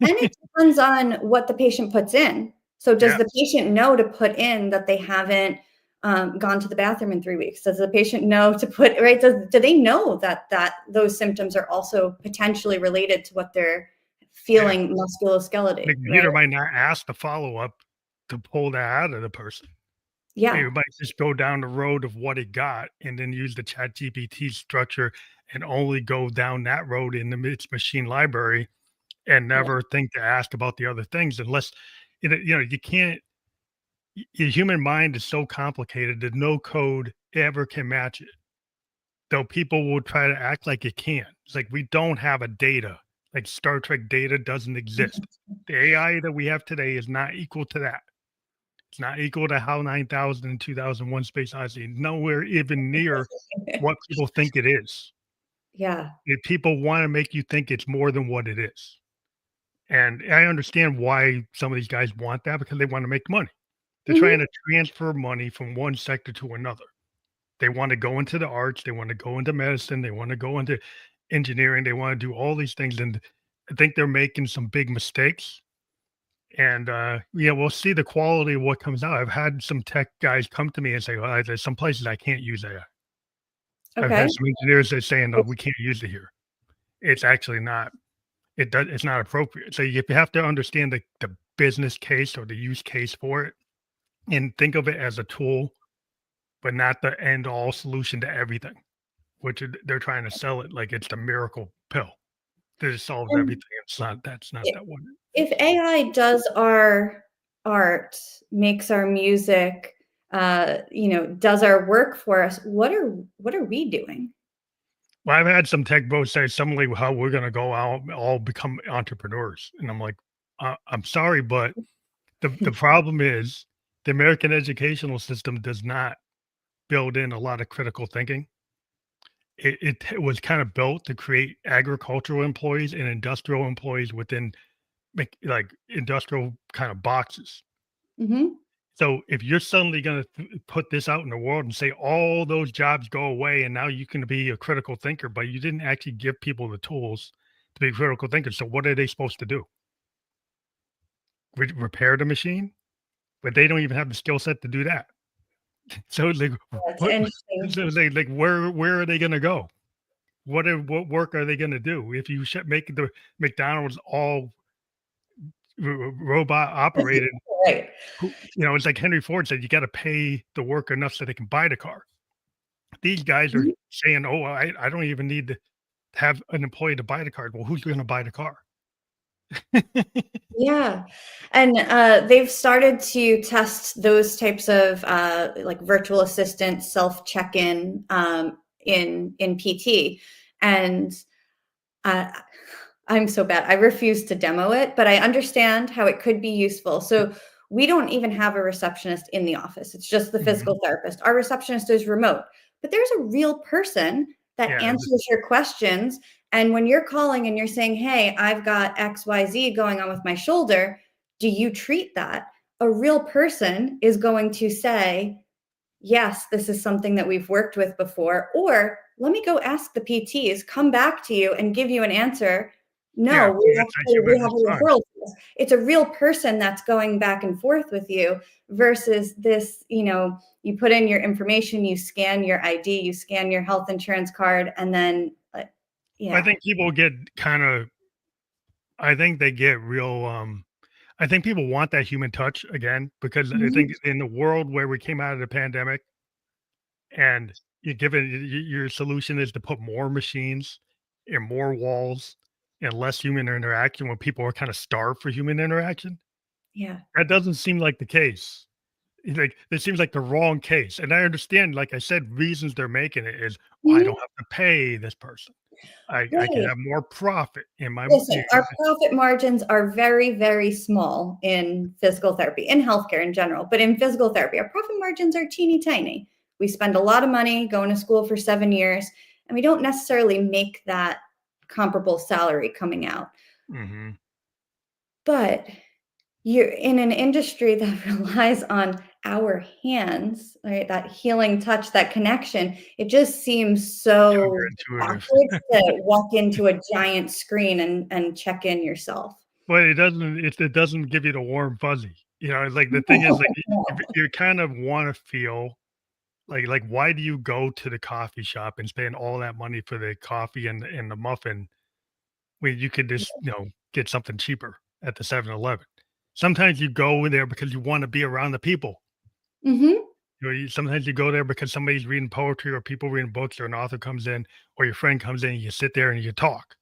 And it it. depends on what the patient puts in. So does Yeah. the patient know to put in that they haven't, gone to the bathroom in 3 weeks? Does the patient know to put right, do they know that those symptoms are also potentially related to what they're Yeah. feeling The musculoskeletal, right? computer might not ask the follow up to pull that out of the person. Yeah, It might just go down the road of what it got and then use the chat GPT structure and only go down that road in its machine library and yeah. never think to ask about the other things unless you can't the human mind is so complicated that no code ever can match it. Though people will try to act like it can. It's like we don't have a data. Like Star Trek data doesn't exist. The AI that we have today is not equal to that. It's not equal to HAL 9000 and 2001 Space Odyssey. Nowhere even near what people think it is. Yeah. If people want to make you think it's more than what it is. And I understand why some of these guys want that because they want to make money. They're trying Mhm. to transfer money from one sector to another. They want to go into the arts, they want to go into medicine, they want to go into engineering, they want to do all these things. And I think they're making some big mistakes. And yeah, we'll see the quality of what comes out. I've had some tech guys come to me and say, well, there's some places I can't use AI. I've Okay. had some engineers that saying, no, we can't use it here. It's actually not, it's not appropriate. So you have to understand the business case or the use case for it and think of it as a tool, but not the end all solution to everything, which they're trying to sell it like it's the miracle pill that it solves And everything. It's not, that's not I that one. if AI does our art, makes our music, does our work for us, what are we doing? Well, I've had some tech bros say something like how we're going to go out, all become entrepreneurs. And I'm like, I'm sorry, but the problem is the American educational system does not build in a lot of critical thinking. It was kind of built to create agricultural employees and industrial employees within like industrial kind of boxes. Mhm. So if you're suddenly going to put this out in the world and say all those jobs go away and now you can be a critical thinker, but you didn't actually give people the tools to be critical thinkers. So what are they supposed to do? Repair the machine? But they don't even have the skill set to do that. So it's like, That's what? interesting. So it's like where are they going to go? What work are they going to do if you make the McDonald's all robot operated? Right. It's like Henry Ford said, you got to pay the worker enough so they can buy the car. These guys are Mhm. saying, "Oh, I don't even need to have an employee to buy the car." Well, who's gonna buy the car? Yeah, and, they've started to test those types of, like, virtual assistant self check-in, in PT, and, uh, I'm so bad. I refuse to demo it, but I understand how it could be useful. So we don't even have a receptionist in the office. It's just the Mhm. physical therapist. Our receptionist is remote, but there's a real person that Yeah, answers your questions. And when you're calling and you're saying, "Hey, I've got XYZ going on with my shoulder, do you treat that?" A real person is going to say, yes, this is something that we've worked with before, or let me go ask the PTs, come back to you and give you an answer. yeah, No, that's a we human have a response. referral. To this. It's a real person that's going back and forth with you versus this, you put in your information, you scan your ID, you scan your health insurance card, and then, I yeah. think people get kinda I think they get real, I think people want that human touch again because I Mhm. think in the world where we came out of the pandemic and you give it your solution is to put more machines and more walls and less human interaction when people are kinda starved for human interaction, Yeah. that doesn't seem like the case. Like, it seems like the wrong case, and I understand, like I said, reasons they're making it is, "Oh, I Mhm. don't have to pay this person. I can Right. have more profit in my" Listen, our profit margins are very, very small in physical therapy, in healthcare in general, but in physical therapy, our profit margins are teeny tiny. We spend a lot of money going to school for 7 years, and we don't necessarily make that comparable salary coming out. Mhm. But you're in an industry that relies on our hands, right? That healing touch, that connection. It just seems so Counterintuitive. backwards to walk into a giant screen and check in yourself. But it doesn't give you the warm fuzzy, you know, it's like, the thing is, like, you kind of wanna feel like, why do you go to the coffee shop and spend all that money for the coffee and the muffin when you could just, get something cheaper at the 7-Eleven? Sometimes you go there because you wanna be around the people. Mhm. Sometimes you go there because somebody's reading poetry or people reading books or an author comes in or your friend comes in, you sit there and you talk.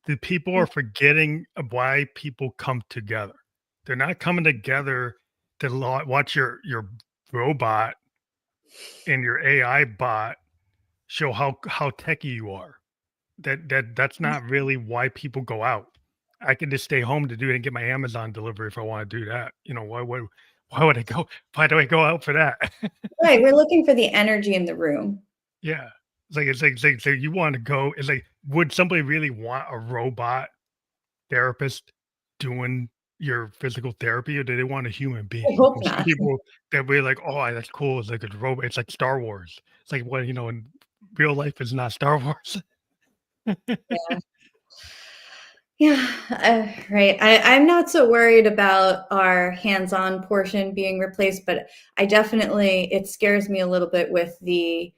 The people are forgetting of why people come together. They're not coming together to watch your robot and your AI bot show how techy you are. That's not really why people go out. I can just stay home to do it and get my Amazon delivery if I want to do that. Why would I go? Why do I go out for that? Right, we're looking for the energy in the room. Yeah. It's like so you wanna go it's like, would somebody really want a robot therapist doing your physical therapy, or do they want a human I being? hope And some not. people that be like, "Oh, that's cool." It's like a robot. It's like Star Wars. It's like, well, in real life is not Star Wars. Yeah. Yeah, right. I'm not so worried about our hands-on portion being replaced, but I definitely it scares me a little bit with the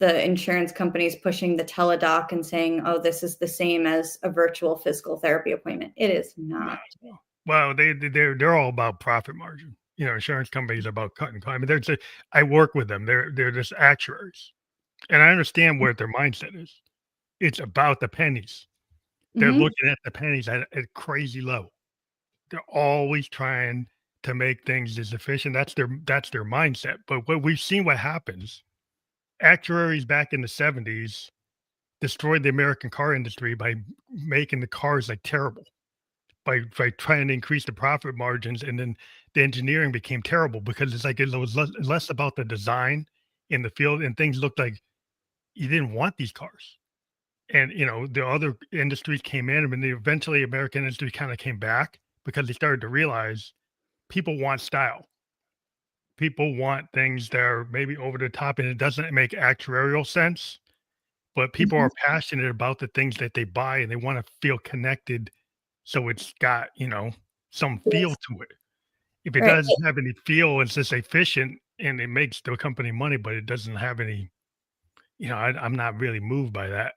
insurance companies pushing the teledoc and saying, "Oh, this is the same as a virtual physical therapy appointment." It is Nah, not. well well, they're all about profit margin. Insurance companies are about cutting I mean, I work with them. They're just actuaries, and I understand what their mindset is. It's about the pennies. They're Mhm. looking at the pennies at crazy level. They're always trying to make things as efficient. That's their mindset. But what we've seen what happens, actuaries back in the 70s destroyed the American car industry by making the cars like terrible, by trying to increase the profit margins, and then the engineering became terrible because it's like it was less about the design in the field and things looked like you didn't want these cars. And the other industries came in and then eventually American industry kind of came back because they started to realize people want style. People want things that are maybe over the top and it doesn't make actuarial sense, but people Mhm. are passionate about the things that they buy and they want to feel connected. So it's got, some feel Yes. to it. If it Right. doesn't have any feel, it's just efficient and it makes the company money, but it doesn't have any, I'm not really moved by that.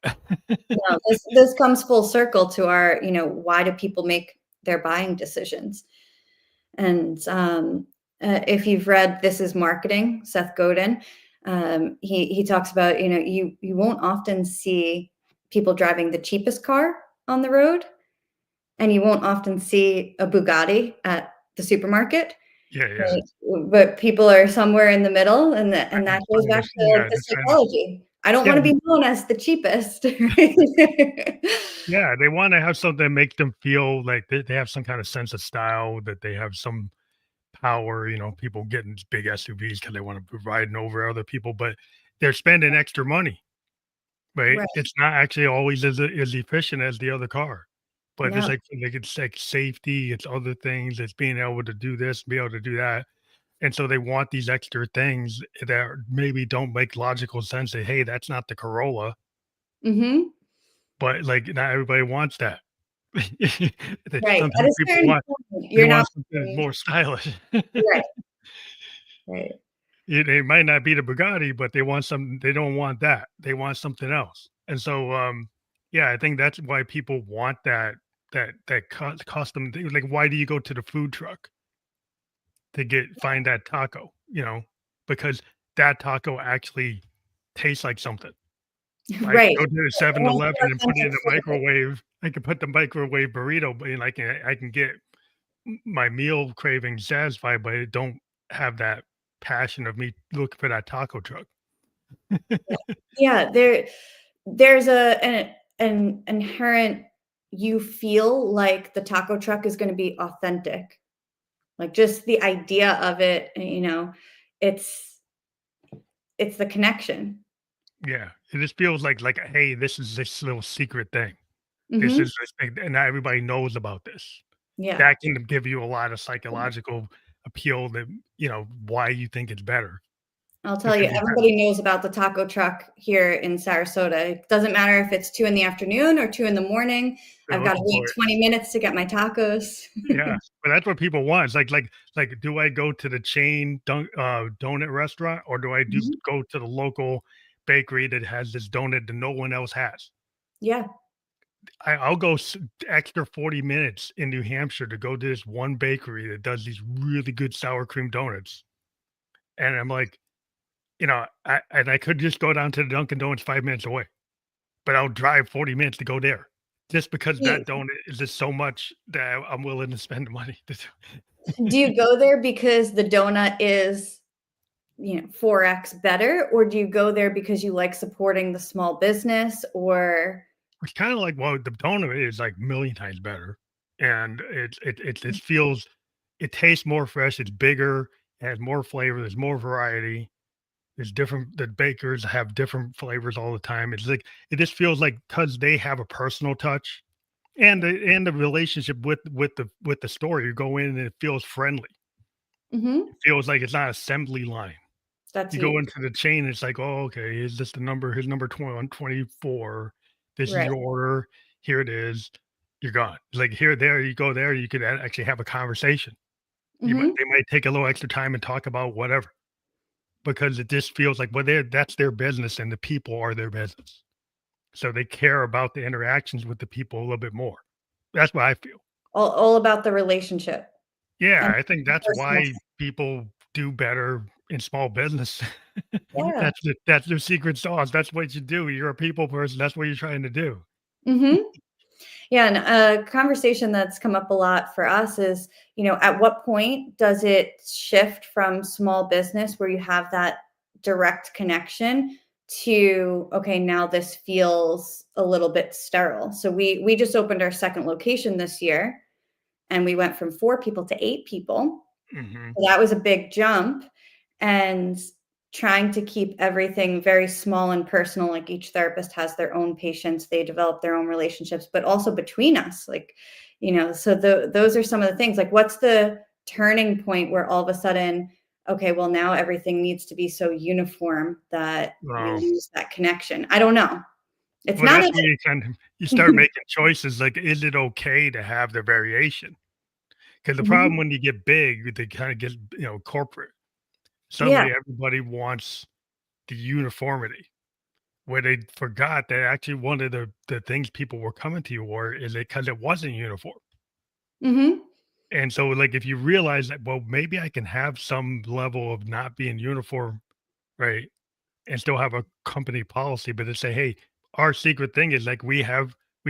No, this comes full circle to our, why do people make their buying decisions? And if you've read This Is Marketing, Seth Godin, he talks about, you won't often see people driving the cheapest car on the road, and you won't often see a Bugatti at the supermarket. Yeah, yeah. Right, but people are somewhere in the middle, and that goes Trying back to, to yeah, the they're trying to, psychology. I don't yeah, wanna be known as the cheapest, right? yeah, they wanna have something that makes them feel like they have some kind of sense of style, that they have some power, people getting big SUVs because they wanna be riding over other people, but they're spending extra money, right? Right, It's not actually always as efficient as the other car, but it's no, like it's like safety, it's other things, it's being able to do this, be able to do that, and so they want these extra things that maybe don't make logical sense that, "Hey, that's not the Corolla," mhm, but, like, not everybody wants that. right, at Sometimes a people certain want point, they you're not want something being more stylish. right, right, It might not be the Bugatti, but they don't want that. They want something else. And so, yeah, I think that's why people want that custom thing. Like, why do you go to the food truck to find that taco? Because that taco actually tastes like something. I right. can go to the I want 7-Eleven more and put it in authentic the flavor. microwave. I can put the microwave burrito, but and I can get my meal cravings satisfied, but it don't. have that passion of me looking for that taco truck. Yeah, there's an inherent you feel like the taco truck is gonna be authentic. Like, just the idea of it, it's it's the connection. Yeah, it just feels like, "Hey, this is this little secret thing. This Mhm. is this thing, and not everybody knows about this." Yeah. That can give you a lot of psychological appeal that, why you think it's better I'll tell you, because you have everybody knows about the taco truck here in Sarasota. It doesn't matter if it's 2 in the afternoon or 2 in the morning. they're I've gotta looking wait for it. 20 minutes to get my tacos. Yeah, but that's what people want. It's like, do I go to the chain donut restaurant, or do I Mhm. go to the local bakery that has this donut that no one else has? Yeah. I'll go extra 40 minutes in New Hampshire to go to this one bakery that does these really good sour cream donuts, and I'm like, I could just go down to the Dunkin' Donuts 5 minutes away, but I'll drive 40 minutes to go there just because Do that donut is just so much that I'm willing to spend the money to do. do you go there because the donut is, 4x better, or do you go there because you like supporting the small business or It's kinda like, well, the donut is, like, a million times better, and it feels it tastes more fresh, it's bigger, it has more flavor, there's more variety, there's different the bakers have different flavors all the time, it's like it just feels like because they have a personal touch and the relationship with the store, you go in and it feels friendly. Mhm. It feels like it's not assembly line. That's You go huge. into the chain, it's like, "Oh, okay, is this the number here's number 24. This is Right. your order. Here it is. You're gone." Like, here there, you go there, you could actually have a conversation. Mhm. They might take a little extra time and talk about whatever, because it just feels like, well, that's their business and the people are their business. So they care about the interactions with the people a little bit more. That's what I feel. All about the relationship Yeah, and I think the that's personal why people do better in small business. Yeah. That's their secret sauce. That's what you do. You're a people person. That's what you're trying to do. Mhm. Yeah, and a conversation that's come up a lot for us is, at what point does it shift from small business where you have that direct connection to, okay, now this feels a little bit sterile. So we just opened our second location this year and we went from 4 people to 8 people. Mhm. So that was a big jump, and trying to keep everything very small and personal, like each therapist has their own patients, they develop their own relationships, but also between us, like, so those are some of the things, like, what's the turning point where all of a sudden, okay, well, now everything needs to be so uniform that we Wow. lose that connection? I don't know. It's Well, not that's a where you start making choices, like, is it okay to have the variation? Because the problem Mhm. when you get big, they kinda get, corporate. Yeah. Suddenly, everybody wants the uniformity, where they forgot that actually one of the things people were coming to you for is because it wasn't uniform. Mhm. And so, like, if you realize that, well, maybe I can have some level of not being uniform, right? And still have a company policy, but to say, hey, our secret thing is like we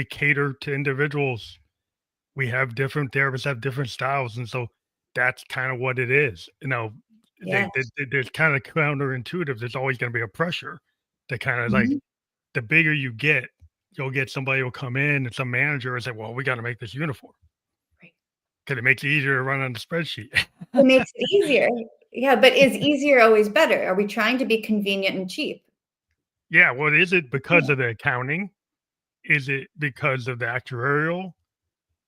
cater to individuals. We have different therapists have different styles. And so that's kind of what it is. Yes. There's kind of counterintuitive. There's always going to be a pressure to kind of like Mhm. the bigger you get, you'll get somebody will come in and some manager and say, well, we got to make this uniform Right. because it makes it easier to run on the spreadsheet. It makes it easier. Yeah, but is easier always better? Are we trying to be convenient and cheap? Yeah. Well, is it because Yeah. of the accounting? Is it because of the actuarial?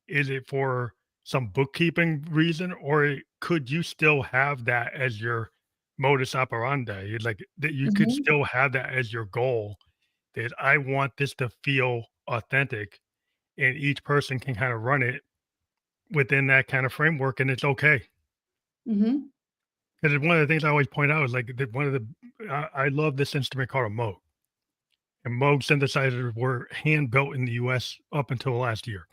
Is it for some bookkeeping reason, or could you still have that as your modus operandi? Like that you could Mhm, still have that as your goal, that I want this to feel authentic and each person can kind of run it within that kind of framework and it's okay. mhm. Because one of the things I always point out is like that one of the I love this instrument called a Moog. And Moog synthesizers were hand built in the US up until last year.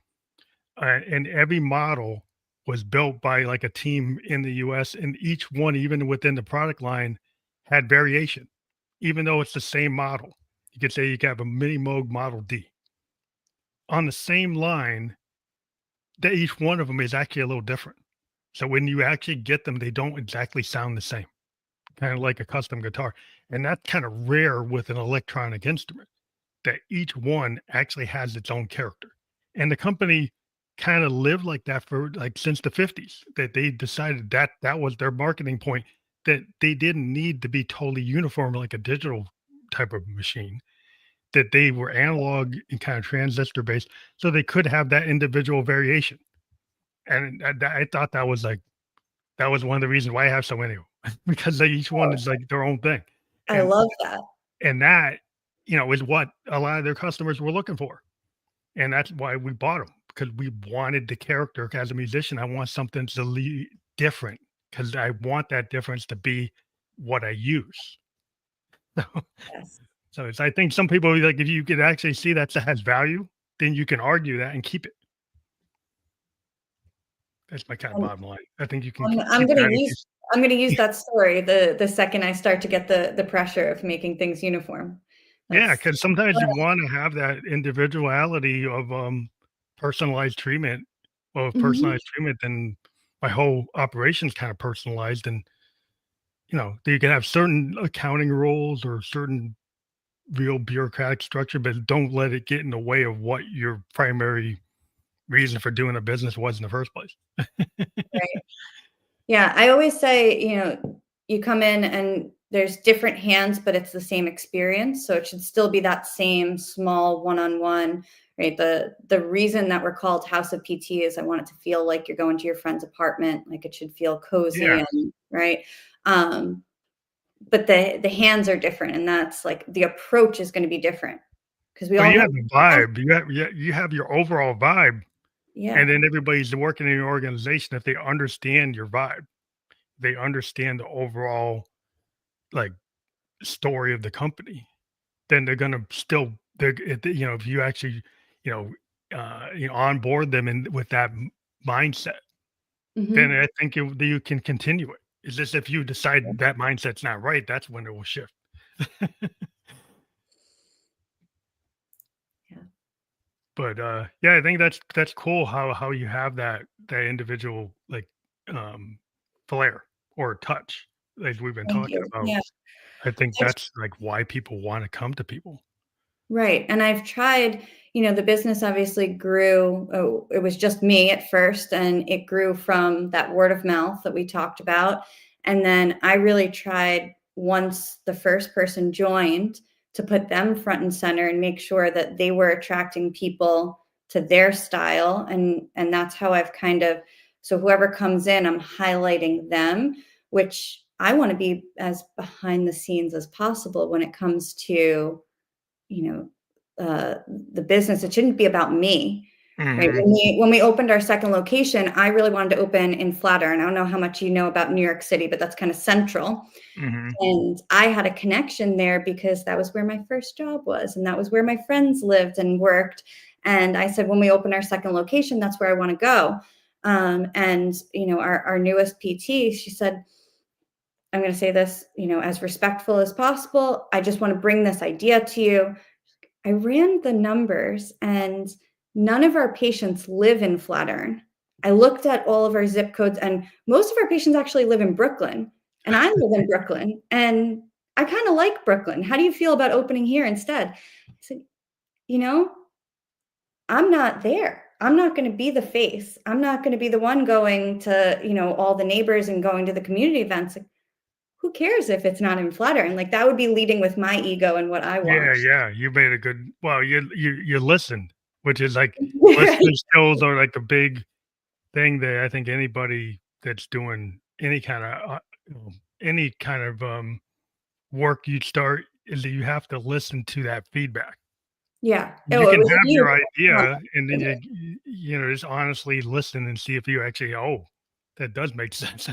And every model was built by like a team in the US, and each one, even within the product line, had variation, even though it's the same model. You could say you could have a mini Moog Model D on the same line, that each one of them is actually a little different. So when you actually get them, they don't exactly sound the same, kind of like a custom guitar. And that's kind of rare with an electronic instrument, that each one actually has its own character. And the company kind of lived like that for like since the 50s, that they decided that that was their marketing point, that they didn't need to be totally uniform like a digital type of machine, that they were analog and kind of transistor based, so they could have that individual variation. And I thought that was like that was one of the reasons why I have so many, because they each one is like their own thing. I And love that. that, is what a lot of their customers were looking for. And that's why we bought them, because we wanted the character. As a musician, I want something to different, because I want that difference to be what I use. Yes. So it's, I think some people like, if you could actually see that has value, then you can argue that and keep it. That's my kind of And bottom line. I think you can I'm keep gonna that if use I'm gonna use that story the second I start to get the pressure of making things uniform. yeah, That's because sometimes you want to have that individuality of personalized treatment, of Mhm. personalized treatment. Then my whole operation's kind of personalized, and you can have certain accounting rules or certain real bureaucratic structure, but don't let it get in the way of what your primary reason for doing a business was in the first place. Right. Yeah, I always say, you come in and there's different hands, but it's the same experience. So it should still be that same small one-on-one, right? The reason that we're called House of PT is I want it to feel like you're going to your friend's apartment, like it should feel Yeah. cozy and right. Um, but the hands are different, and that's like the approach is going to be different because we Well, all you have have the vibe. You have your overall vibe, and yeah. then everybody's working in your organization. If they understand your vibe, they understand the overall like story of the company, then they're gonna still if you actually you know onboard them in with that mindset, then Mhm. I think you can continue it. It's just if you decide that mindset's not right, that's when it will shift. Yeah. But yeah, I think that's cool how you have that individual like um flair or touch, like we've been Thank talking you. about. Yeah. I think I've that's like why people want to come to people. Right, and I've tried, the business obviously grew. Oh, it was just me at first, and it grew from that word of mouth that we talked about. And then I really tried once the first person joined to put them front and center and make sure that they were attracting people to their style. And that's how I've kind of so whoever comes in, I'm highlighting them, which I want to be as behind the scenes as possible when it comes to you know, the business. It shouldn't be about me, right? Mhm, When we opened our second location, I really wanted to open in Flatiron. I don't know how much you know about New York City, but that's kind of central. mhm, And I had a connection there because that was where my first job was, and that was where my friends lived and worked. And I said, when we open our second location, that's where I want to go. And our newest PT, she said, I'm going to say this, as respectful as possible. I just want to bring this idea to you. I ran the numbers and none of our patients live in Flatiron. I looked at all of our zip codes and most of our patients actually live in Brooklyn. And I live in Brooklyn and I kind of like Brooklyn. How do you feel about opening here instead? I said, you know, I'm not there. I'm not going to be the face. I'm not going to be the one going to, all the neighbors and going to the community events. Like, who cares if it's not in Flatiron? Like that would be leading with my ego and what I yeah, want. yeah, you made a good, well, you listened, which is like Right. listening skills are like a big thing that I think anybody that's doing any kind of work you start is that you have to listen to that feedback. Yeah. You Oh, it can was a have huge your compliment idea and then for me. just honestly listen and see if you actually, oh, that does make sense.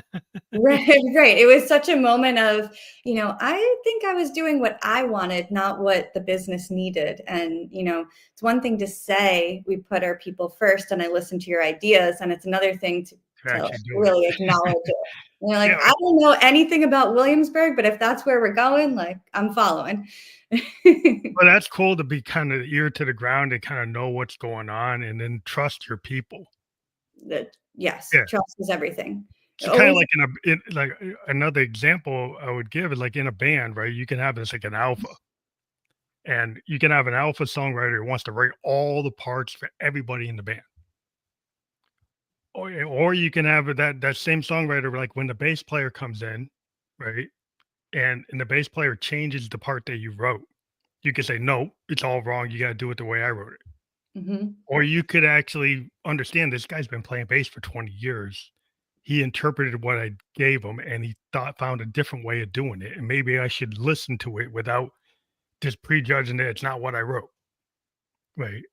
Right, right. It was such a moment of, I think I was doing what I wanted, not what the business needed. And, it's one thing to say we put our people first and I listen to your ideas, and it's another thing To to actually do really it. acknowledge it. And you're like, Yeah, I don't know anything about Williamsburg, but if that's where we're going, like I'm following. well, that's cool to be kind of ear to the ground and kind of know what's going on and then trust your people. Yes, Yeah. trust is everything. So kind of Always. like another example I would give is like in a band, right? You can have this like an alpha, and you can have an alpha songwriter who wants to write all the parts for everybody in the band. Or you can have that same songwriter, like when the bass player comes in, right? And the bass player changes the part that you wrote. You could say, no, it's all wrong. You got to do it the way I wrote it. Mhm. Or you could actually understand this guy's been playing bass for 20 years. He interpreted what I gave him and he found a different way of doing it. And maybe I should listen to it without just prejudging that it's not what I wrote. Right.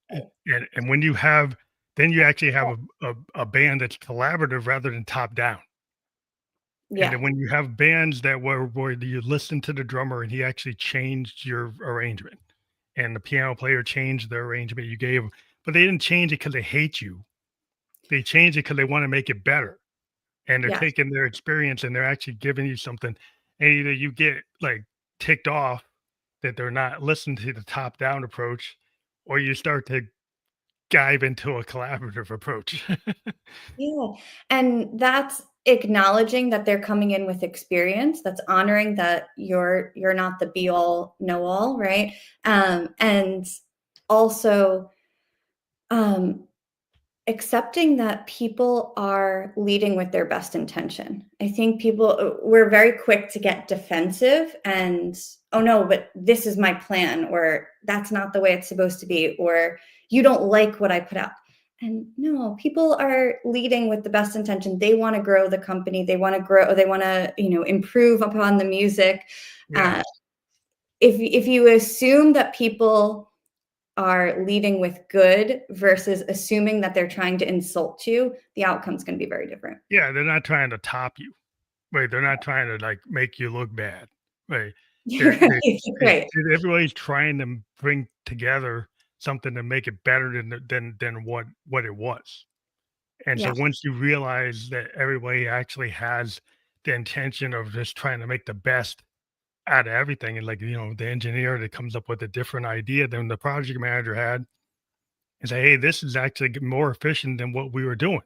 And when you have, then you actually have a band that's collaborative rather than top down. And then Yeah. when you have bands that where you listen to the drummer and he actually changed your arrangement, and the piano player changed the arrangement you gave 'em, but they didn't change it because they hate you. They changed it because they wanna make it better, and they're Yes. taking their experience and they're actually giving you something, and either you get, like, ticked off that they're not listening to the top-down approach, or you start to dive into a collaborative approach. Yeah, and that's acknowledging that they're coming in with experience, that's honoring that you're not the be all, know all, right? And also, um, accepting that people are leading with their best intention. I think we're very quick to get defensive and, "Oh, no, but this is my plan," or "That's not the way it's supposed to be," or "You don't like what I put out." And no, people are leading with the best intention. They wanna grow the company, they wanna, improve upon the music. Yeah. Uh, if you assume that people are leading with good versus assuming that they're trying to insult you, the outcome's gonna be very different. Yeah, they're not trying to top you. Right, they're not trying to, like, make you look bad, right? You're They're right, they they right. everybody's trying to bring together something to make it better than what it was, and so Yeah, once you realize that everybody actually has the intention of just trying to make the best out of everything, and, like, the engineer that comes up with a different idea than the project manager had, and say, "Hey, this is actually more efficient than what we were doing."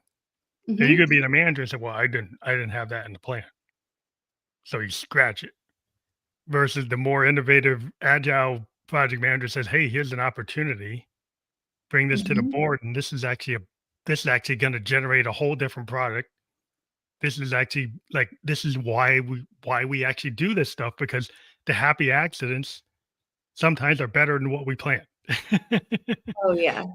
And you mhm, could be the manager and say, "Well, I didn't have that in the plan." So you scratch it. Versus the more innovative, agile project manager says, "Hey, here's an opportunity. Bring this to the mhm. board, and this is actually gonna generate a whole different product. This is actually like this is why we actually do this stuff because the happy accidents sometimes are better than what we planned." Oh, yeah.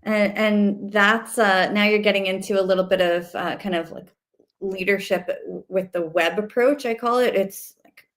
And that's, now you're getting into a little bit of, kind of like leadership with the web approach, I call it. It's like,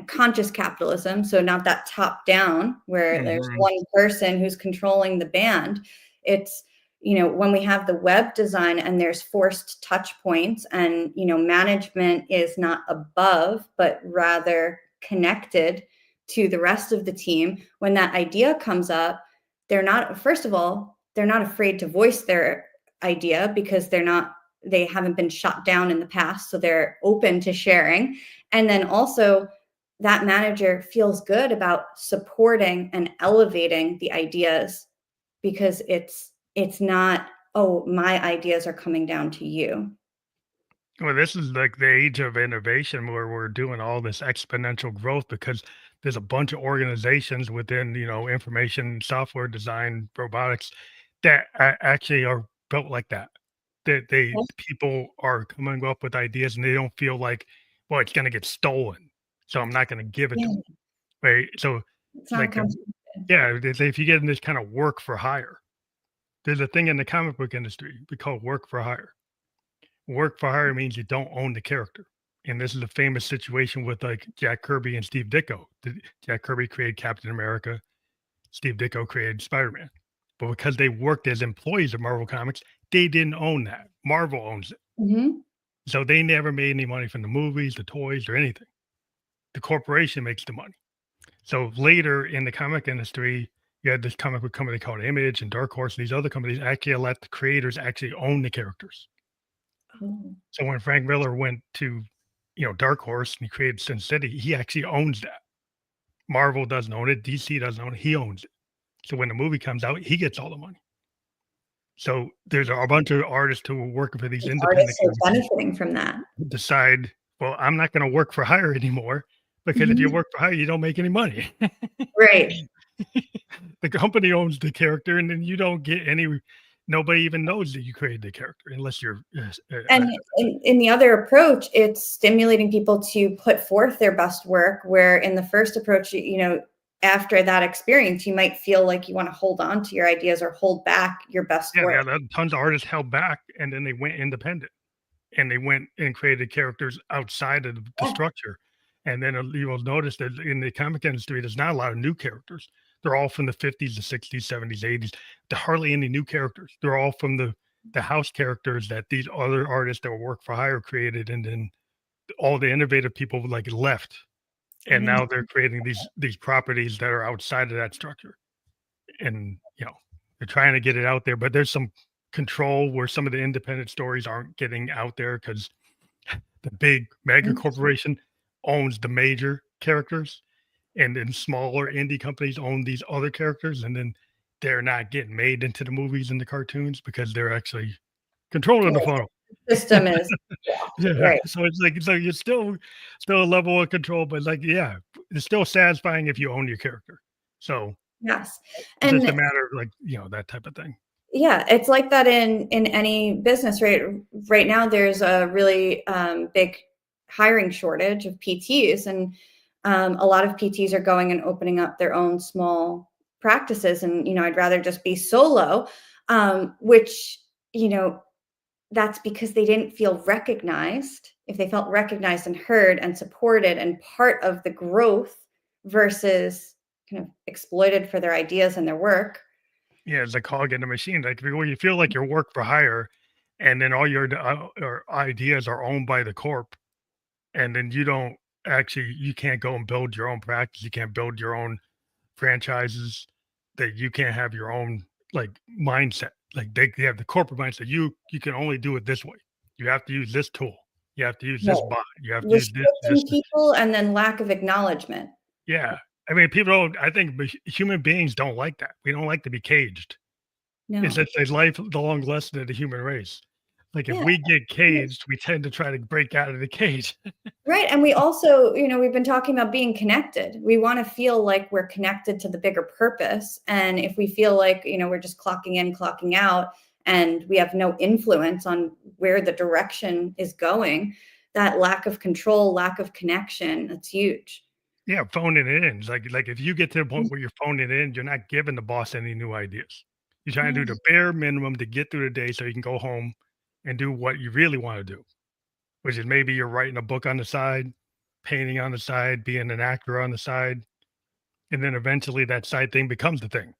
conscious capitalism. So not that top down where there's Mhm. one person who's controlling the band. It's, when we have the web design and there's forced touch points and, management is not above, but rather connected to the rest of the team. When that idea comes up, they're not, first of all, they're not afraid to voice their idea because they haven't been shut down in the past, so they're open to sharing. And then also that manager feels good about supporting and elevating the ideas because it's not, oh, my ideas are coming down to you. Well, this is like the age of innovation where we're doing all this exponential growth because there's a bunch of organizations within, information software design, robotics that actually are built like that. That people are coming up with ideas and they don't feel like, well, it's going to get stolen. So I'm not going to give it to Yeah, them. Right. So, it's not a like, yeah, if you get in this kind of work for hire, there's a thing in the comic book industry we call work for hire. Work for hire means you don't own the character. And this is a famous situation with like Jack Kirby and Steve Ditko. Jack Kirby created Captain America, Steve Ditko created Spider-Man. But because they worked as employees of Marvel Comics, they didn't own that. Marvel owns it. Mhm, So they never made any money from the movies, the toys, or anything. The corporation makes the money. So later in the comic industry, you had this comic book company called Image and Dark Horse, and these other companies actually let the creators actually own the characters. oh, So when Frank Miller went to, Dark Horse and he created Sin City, he actually owns that. Marvel doesn't own it, DC doesn't own it, he owns it. So when the movie comes out, he gets all the money. So there's a bunch of artists who are working for these These independent artists are companies benefiting from that. decide, well, I'm not going to work for hire anymore because if you Mhm. work for hire, you don't make any money. Right. The company owns the character, and then you don't get any. Nobody even knows that you created the character unless you're. And in the other approach, it's stimulating people to put forth their best work, where in the first approach, after that experience, you might feel like you wanna hold on to your ideas or hold back your best Yeah, work. yeah. Tons of artists held back, and then they went independent, and they went and created characters outside of the Yeah. structure. And then you will notice that in the comic industry, there's not a lot of new characters. They're all from the 50s, the 60s, 70s, 80s. There are hardly any new characters. They're all from the house characters that these other artists that work for hire created, and then all the innovative people like left, and Mhm. now they're creating these properties that are outside of that structure. And they're trying to get it out there, but there's some control where some of the independent stories aren't getting out there because the big mega corporation owns the major characters, and then smaller indie companies own these other characters, and then they're not getting made into the movies and the cartoons because they're actually controlling the Right. funnel. The system is blocked, Yeah, right. so it's like, so you're still a level of control, but like, yeah, it's still satisfying if you own your character. So Yes. it's just And a matter of like, that type of thing. yeah, it's like that in any business, right? Right now, there's a really big hiring shortage of PTs, and a lot of PTs are going and opening up their own small practices. And I'd rather just be solo, which you know that's because they didn't feel recognized. If they felt recognized and heard and supported and part of the growth versus kind of exploited for their ideas and their work. Yeah, it's a cog in the machine. Like when you feel like you're work for hire, and then all your ideas are owned by the corp, and then you can't go and build your own practice. You can't build your own franchises. That you can't have your own like mindset. Like they have the corporate mindset. You can only do it this way. You have to use this tool. You have to use this Right. bot. You have to use this. Restricting people and then lack of acknowledgement. Yeah. I mean, people don't. I think human beings don't like that. We don't like to be caged. No. It's a lifelong lesson of the human race. Like, if Yeah. we get Yes. caged, we tend to try to break out of the cage. Right, and we also, we've been talking about being connected. We wanna feel like we're connected to the bigger purpose, and if we feel like, we're just clocking in, clocking out, and we have no influence on where the direction is going, that lack of control, lack of connection, that's huge. Yeah, phoning it in. It's like, if you get to the point where you're phoning it in, you're not giving the boss any new ideas. You're trying to do the bare minimum to get through the day so you can go home and do what you really wanna do, which is maybe you're writing a book on the side, painting on the side, being an actor on the side, and then eventually that side thing becomes the thing.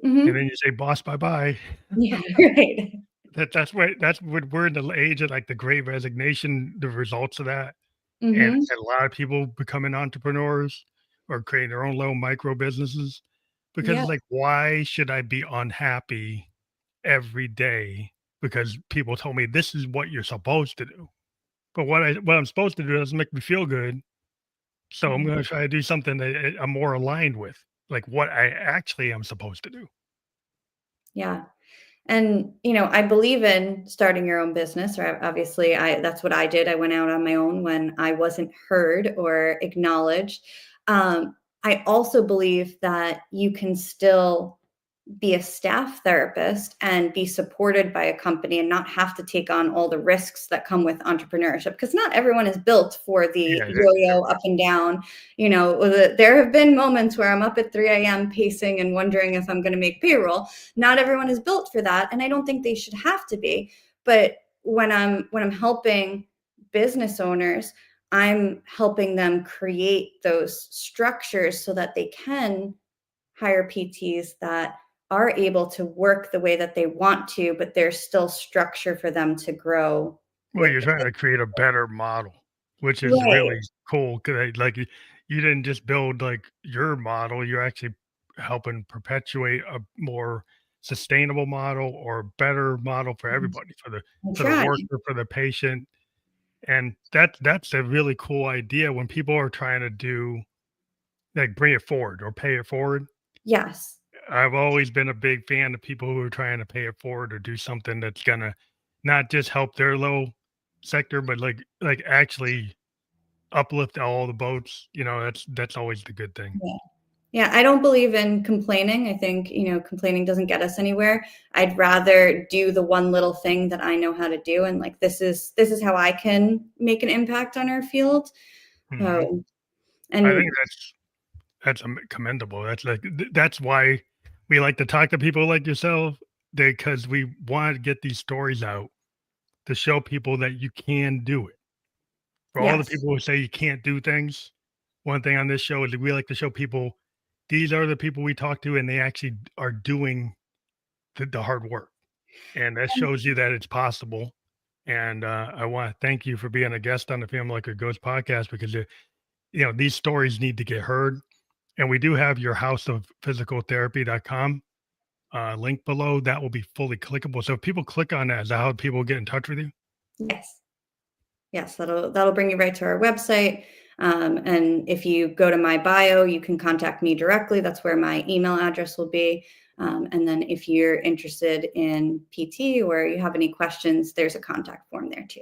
And then Mhm. you say, "Boss, bye-bye." Yeah, right. That's what we're in the age of, like, the great resignation, the results of that, Mhm. and a lot of people becoming entrepreneurs or creating their own little micro businesses because Yeah. it's like, why should I be unhappy every day because people told me this is what you're supposed to do, but what I'm supposed to do doesn't make me feel good, so I'm Mhm. gonna try to do something that I'm more aligned with, like what I actually am supposed to do. Yeah. And, I believe in starting your own business, or obviously that's what I did. I went out on my own when I wasn't heard or acknowledged. I also believe that you can still be a staff therapist and be supported by a company and not have to take on all the risks that come with entrepreneurship, because not everyone is built for the Yeah, yo-yo up and down. There have been moments where I'm up at 3 a.m. pacing and wondering if I'm going to make payroll. Not everyone is built for that, and I don't think they should have to be. But when I'm helping business owners, I'm helping them create those structures so that they can hire PTs that are able to work the way that they want to, but there's still structure for them to grow well, with you're the trying to create a better model, which is right. really cool because, like, you didn't just build like your model, you're actually helping perpetuate a more sustainable model or better model for everybody, I'm for the trying. worker, for the patient, and that's a really cool idea when people are trying to do like bring it forward or pay it forward. Yes. I've always been a big fan of people who are trying to pay it forward or do something that's gonna not just help their little sector, but like actually uplift all the boats. That's always the good thing. Yeah. Yeah, I don't believe in complaining. I think, complaining doesn't get us anywhere. I'd rather do the one little thing that I know how to do, and like this is how I can make an impact on our field. Mhm. Um, I think and that's commendable. That's why we like to talk to people like yourself, because we want to get these stories out to show people that you can do it. For all the yes, people who say you can't do things, one thing on this show is that we like to show people these are the people we talk to, and they actually are doing the hard work, and that shows you that it's possible. And I want to thank you for being a guest on the Family Like a Ghost podcast, because these stories need to get heard. And we do have your houseofphysicaltherapy.com link below. That will be fully clickable. So if people click on that, is that how people get in touch with you? yes, yes. That'll bring you right to our website. And if you go to my bio, you can contact me directly. That's where my email address will be. And then if you're interested in PT or you have any questions, there's a contact form there too.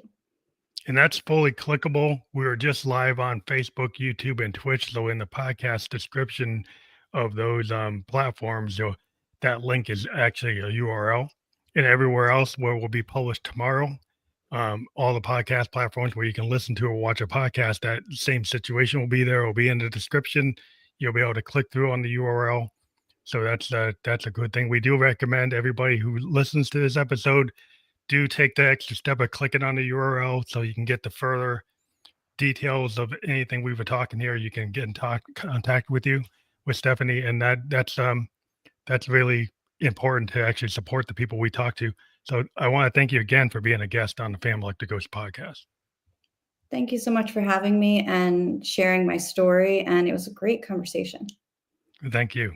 And that's fully clickable. We were just live on Facebook, YouTube, and Twitch. So in the podcast description of those platforms, that link is actually a URL. And everywhere else where will be published tomorrow, all the podcast platforms where you can listen to or watch a podcast, that same situation will be there. It'll be in the description. You'll be able to click through on the URL. So that's a good thing. We do recommend everybody who listens to this episode do take the extra step of clicking on the URL so you can get the further details of anything we were talking here. You can get in contact with Stephanie, and that's really important to actually support the people we talk to. So I want to thank you again for being a guest on the Family Like the Ghost podcast. Thank you so much for having me and sharing my story. And it was a great conversation. Thank you.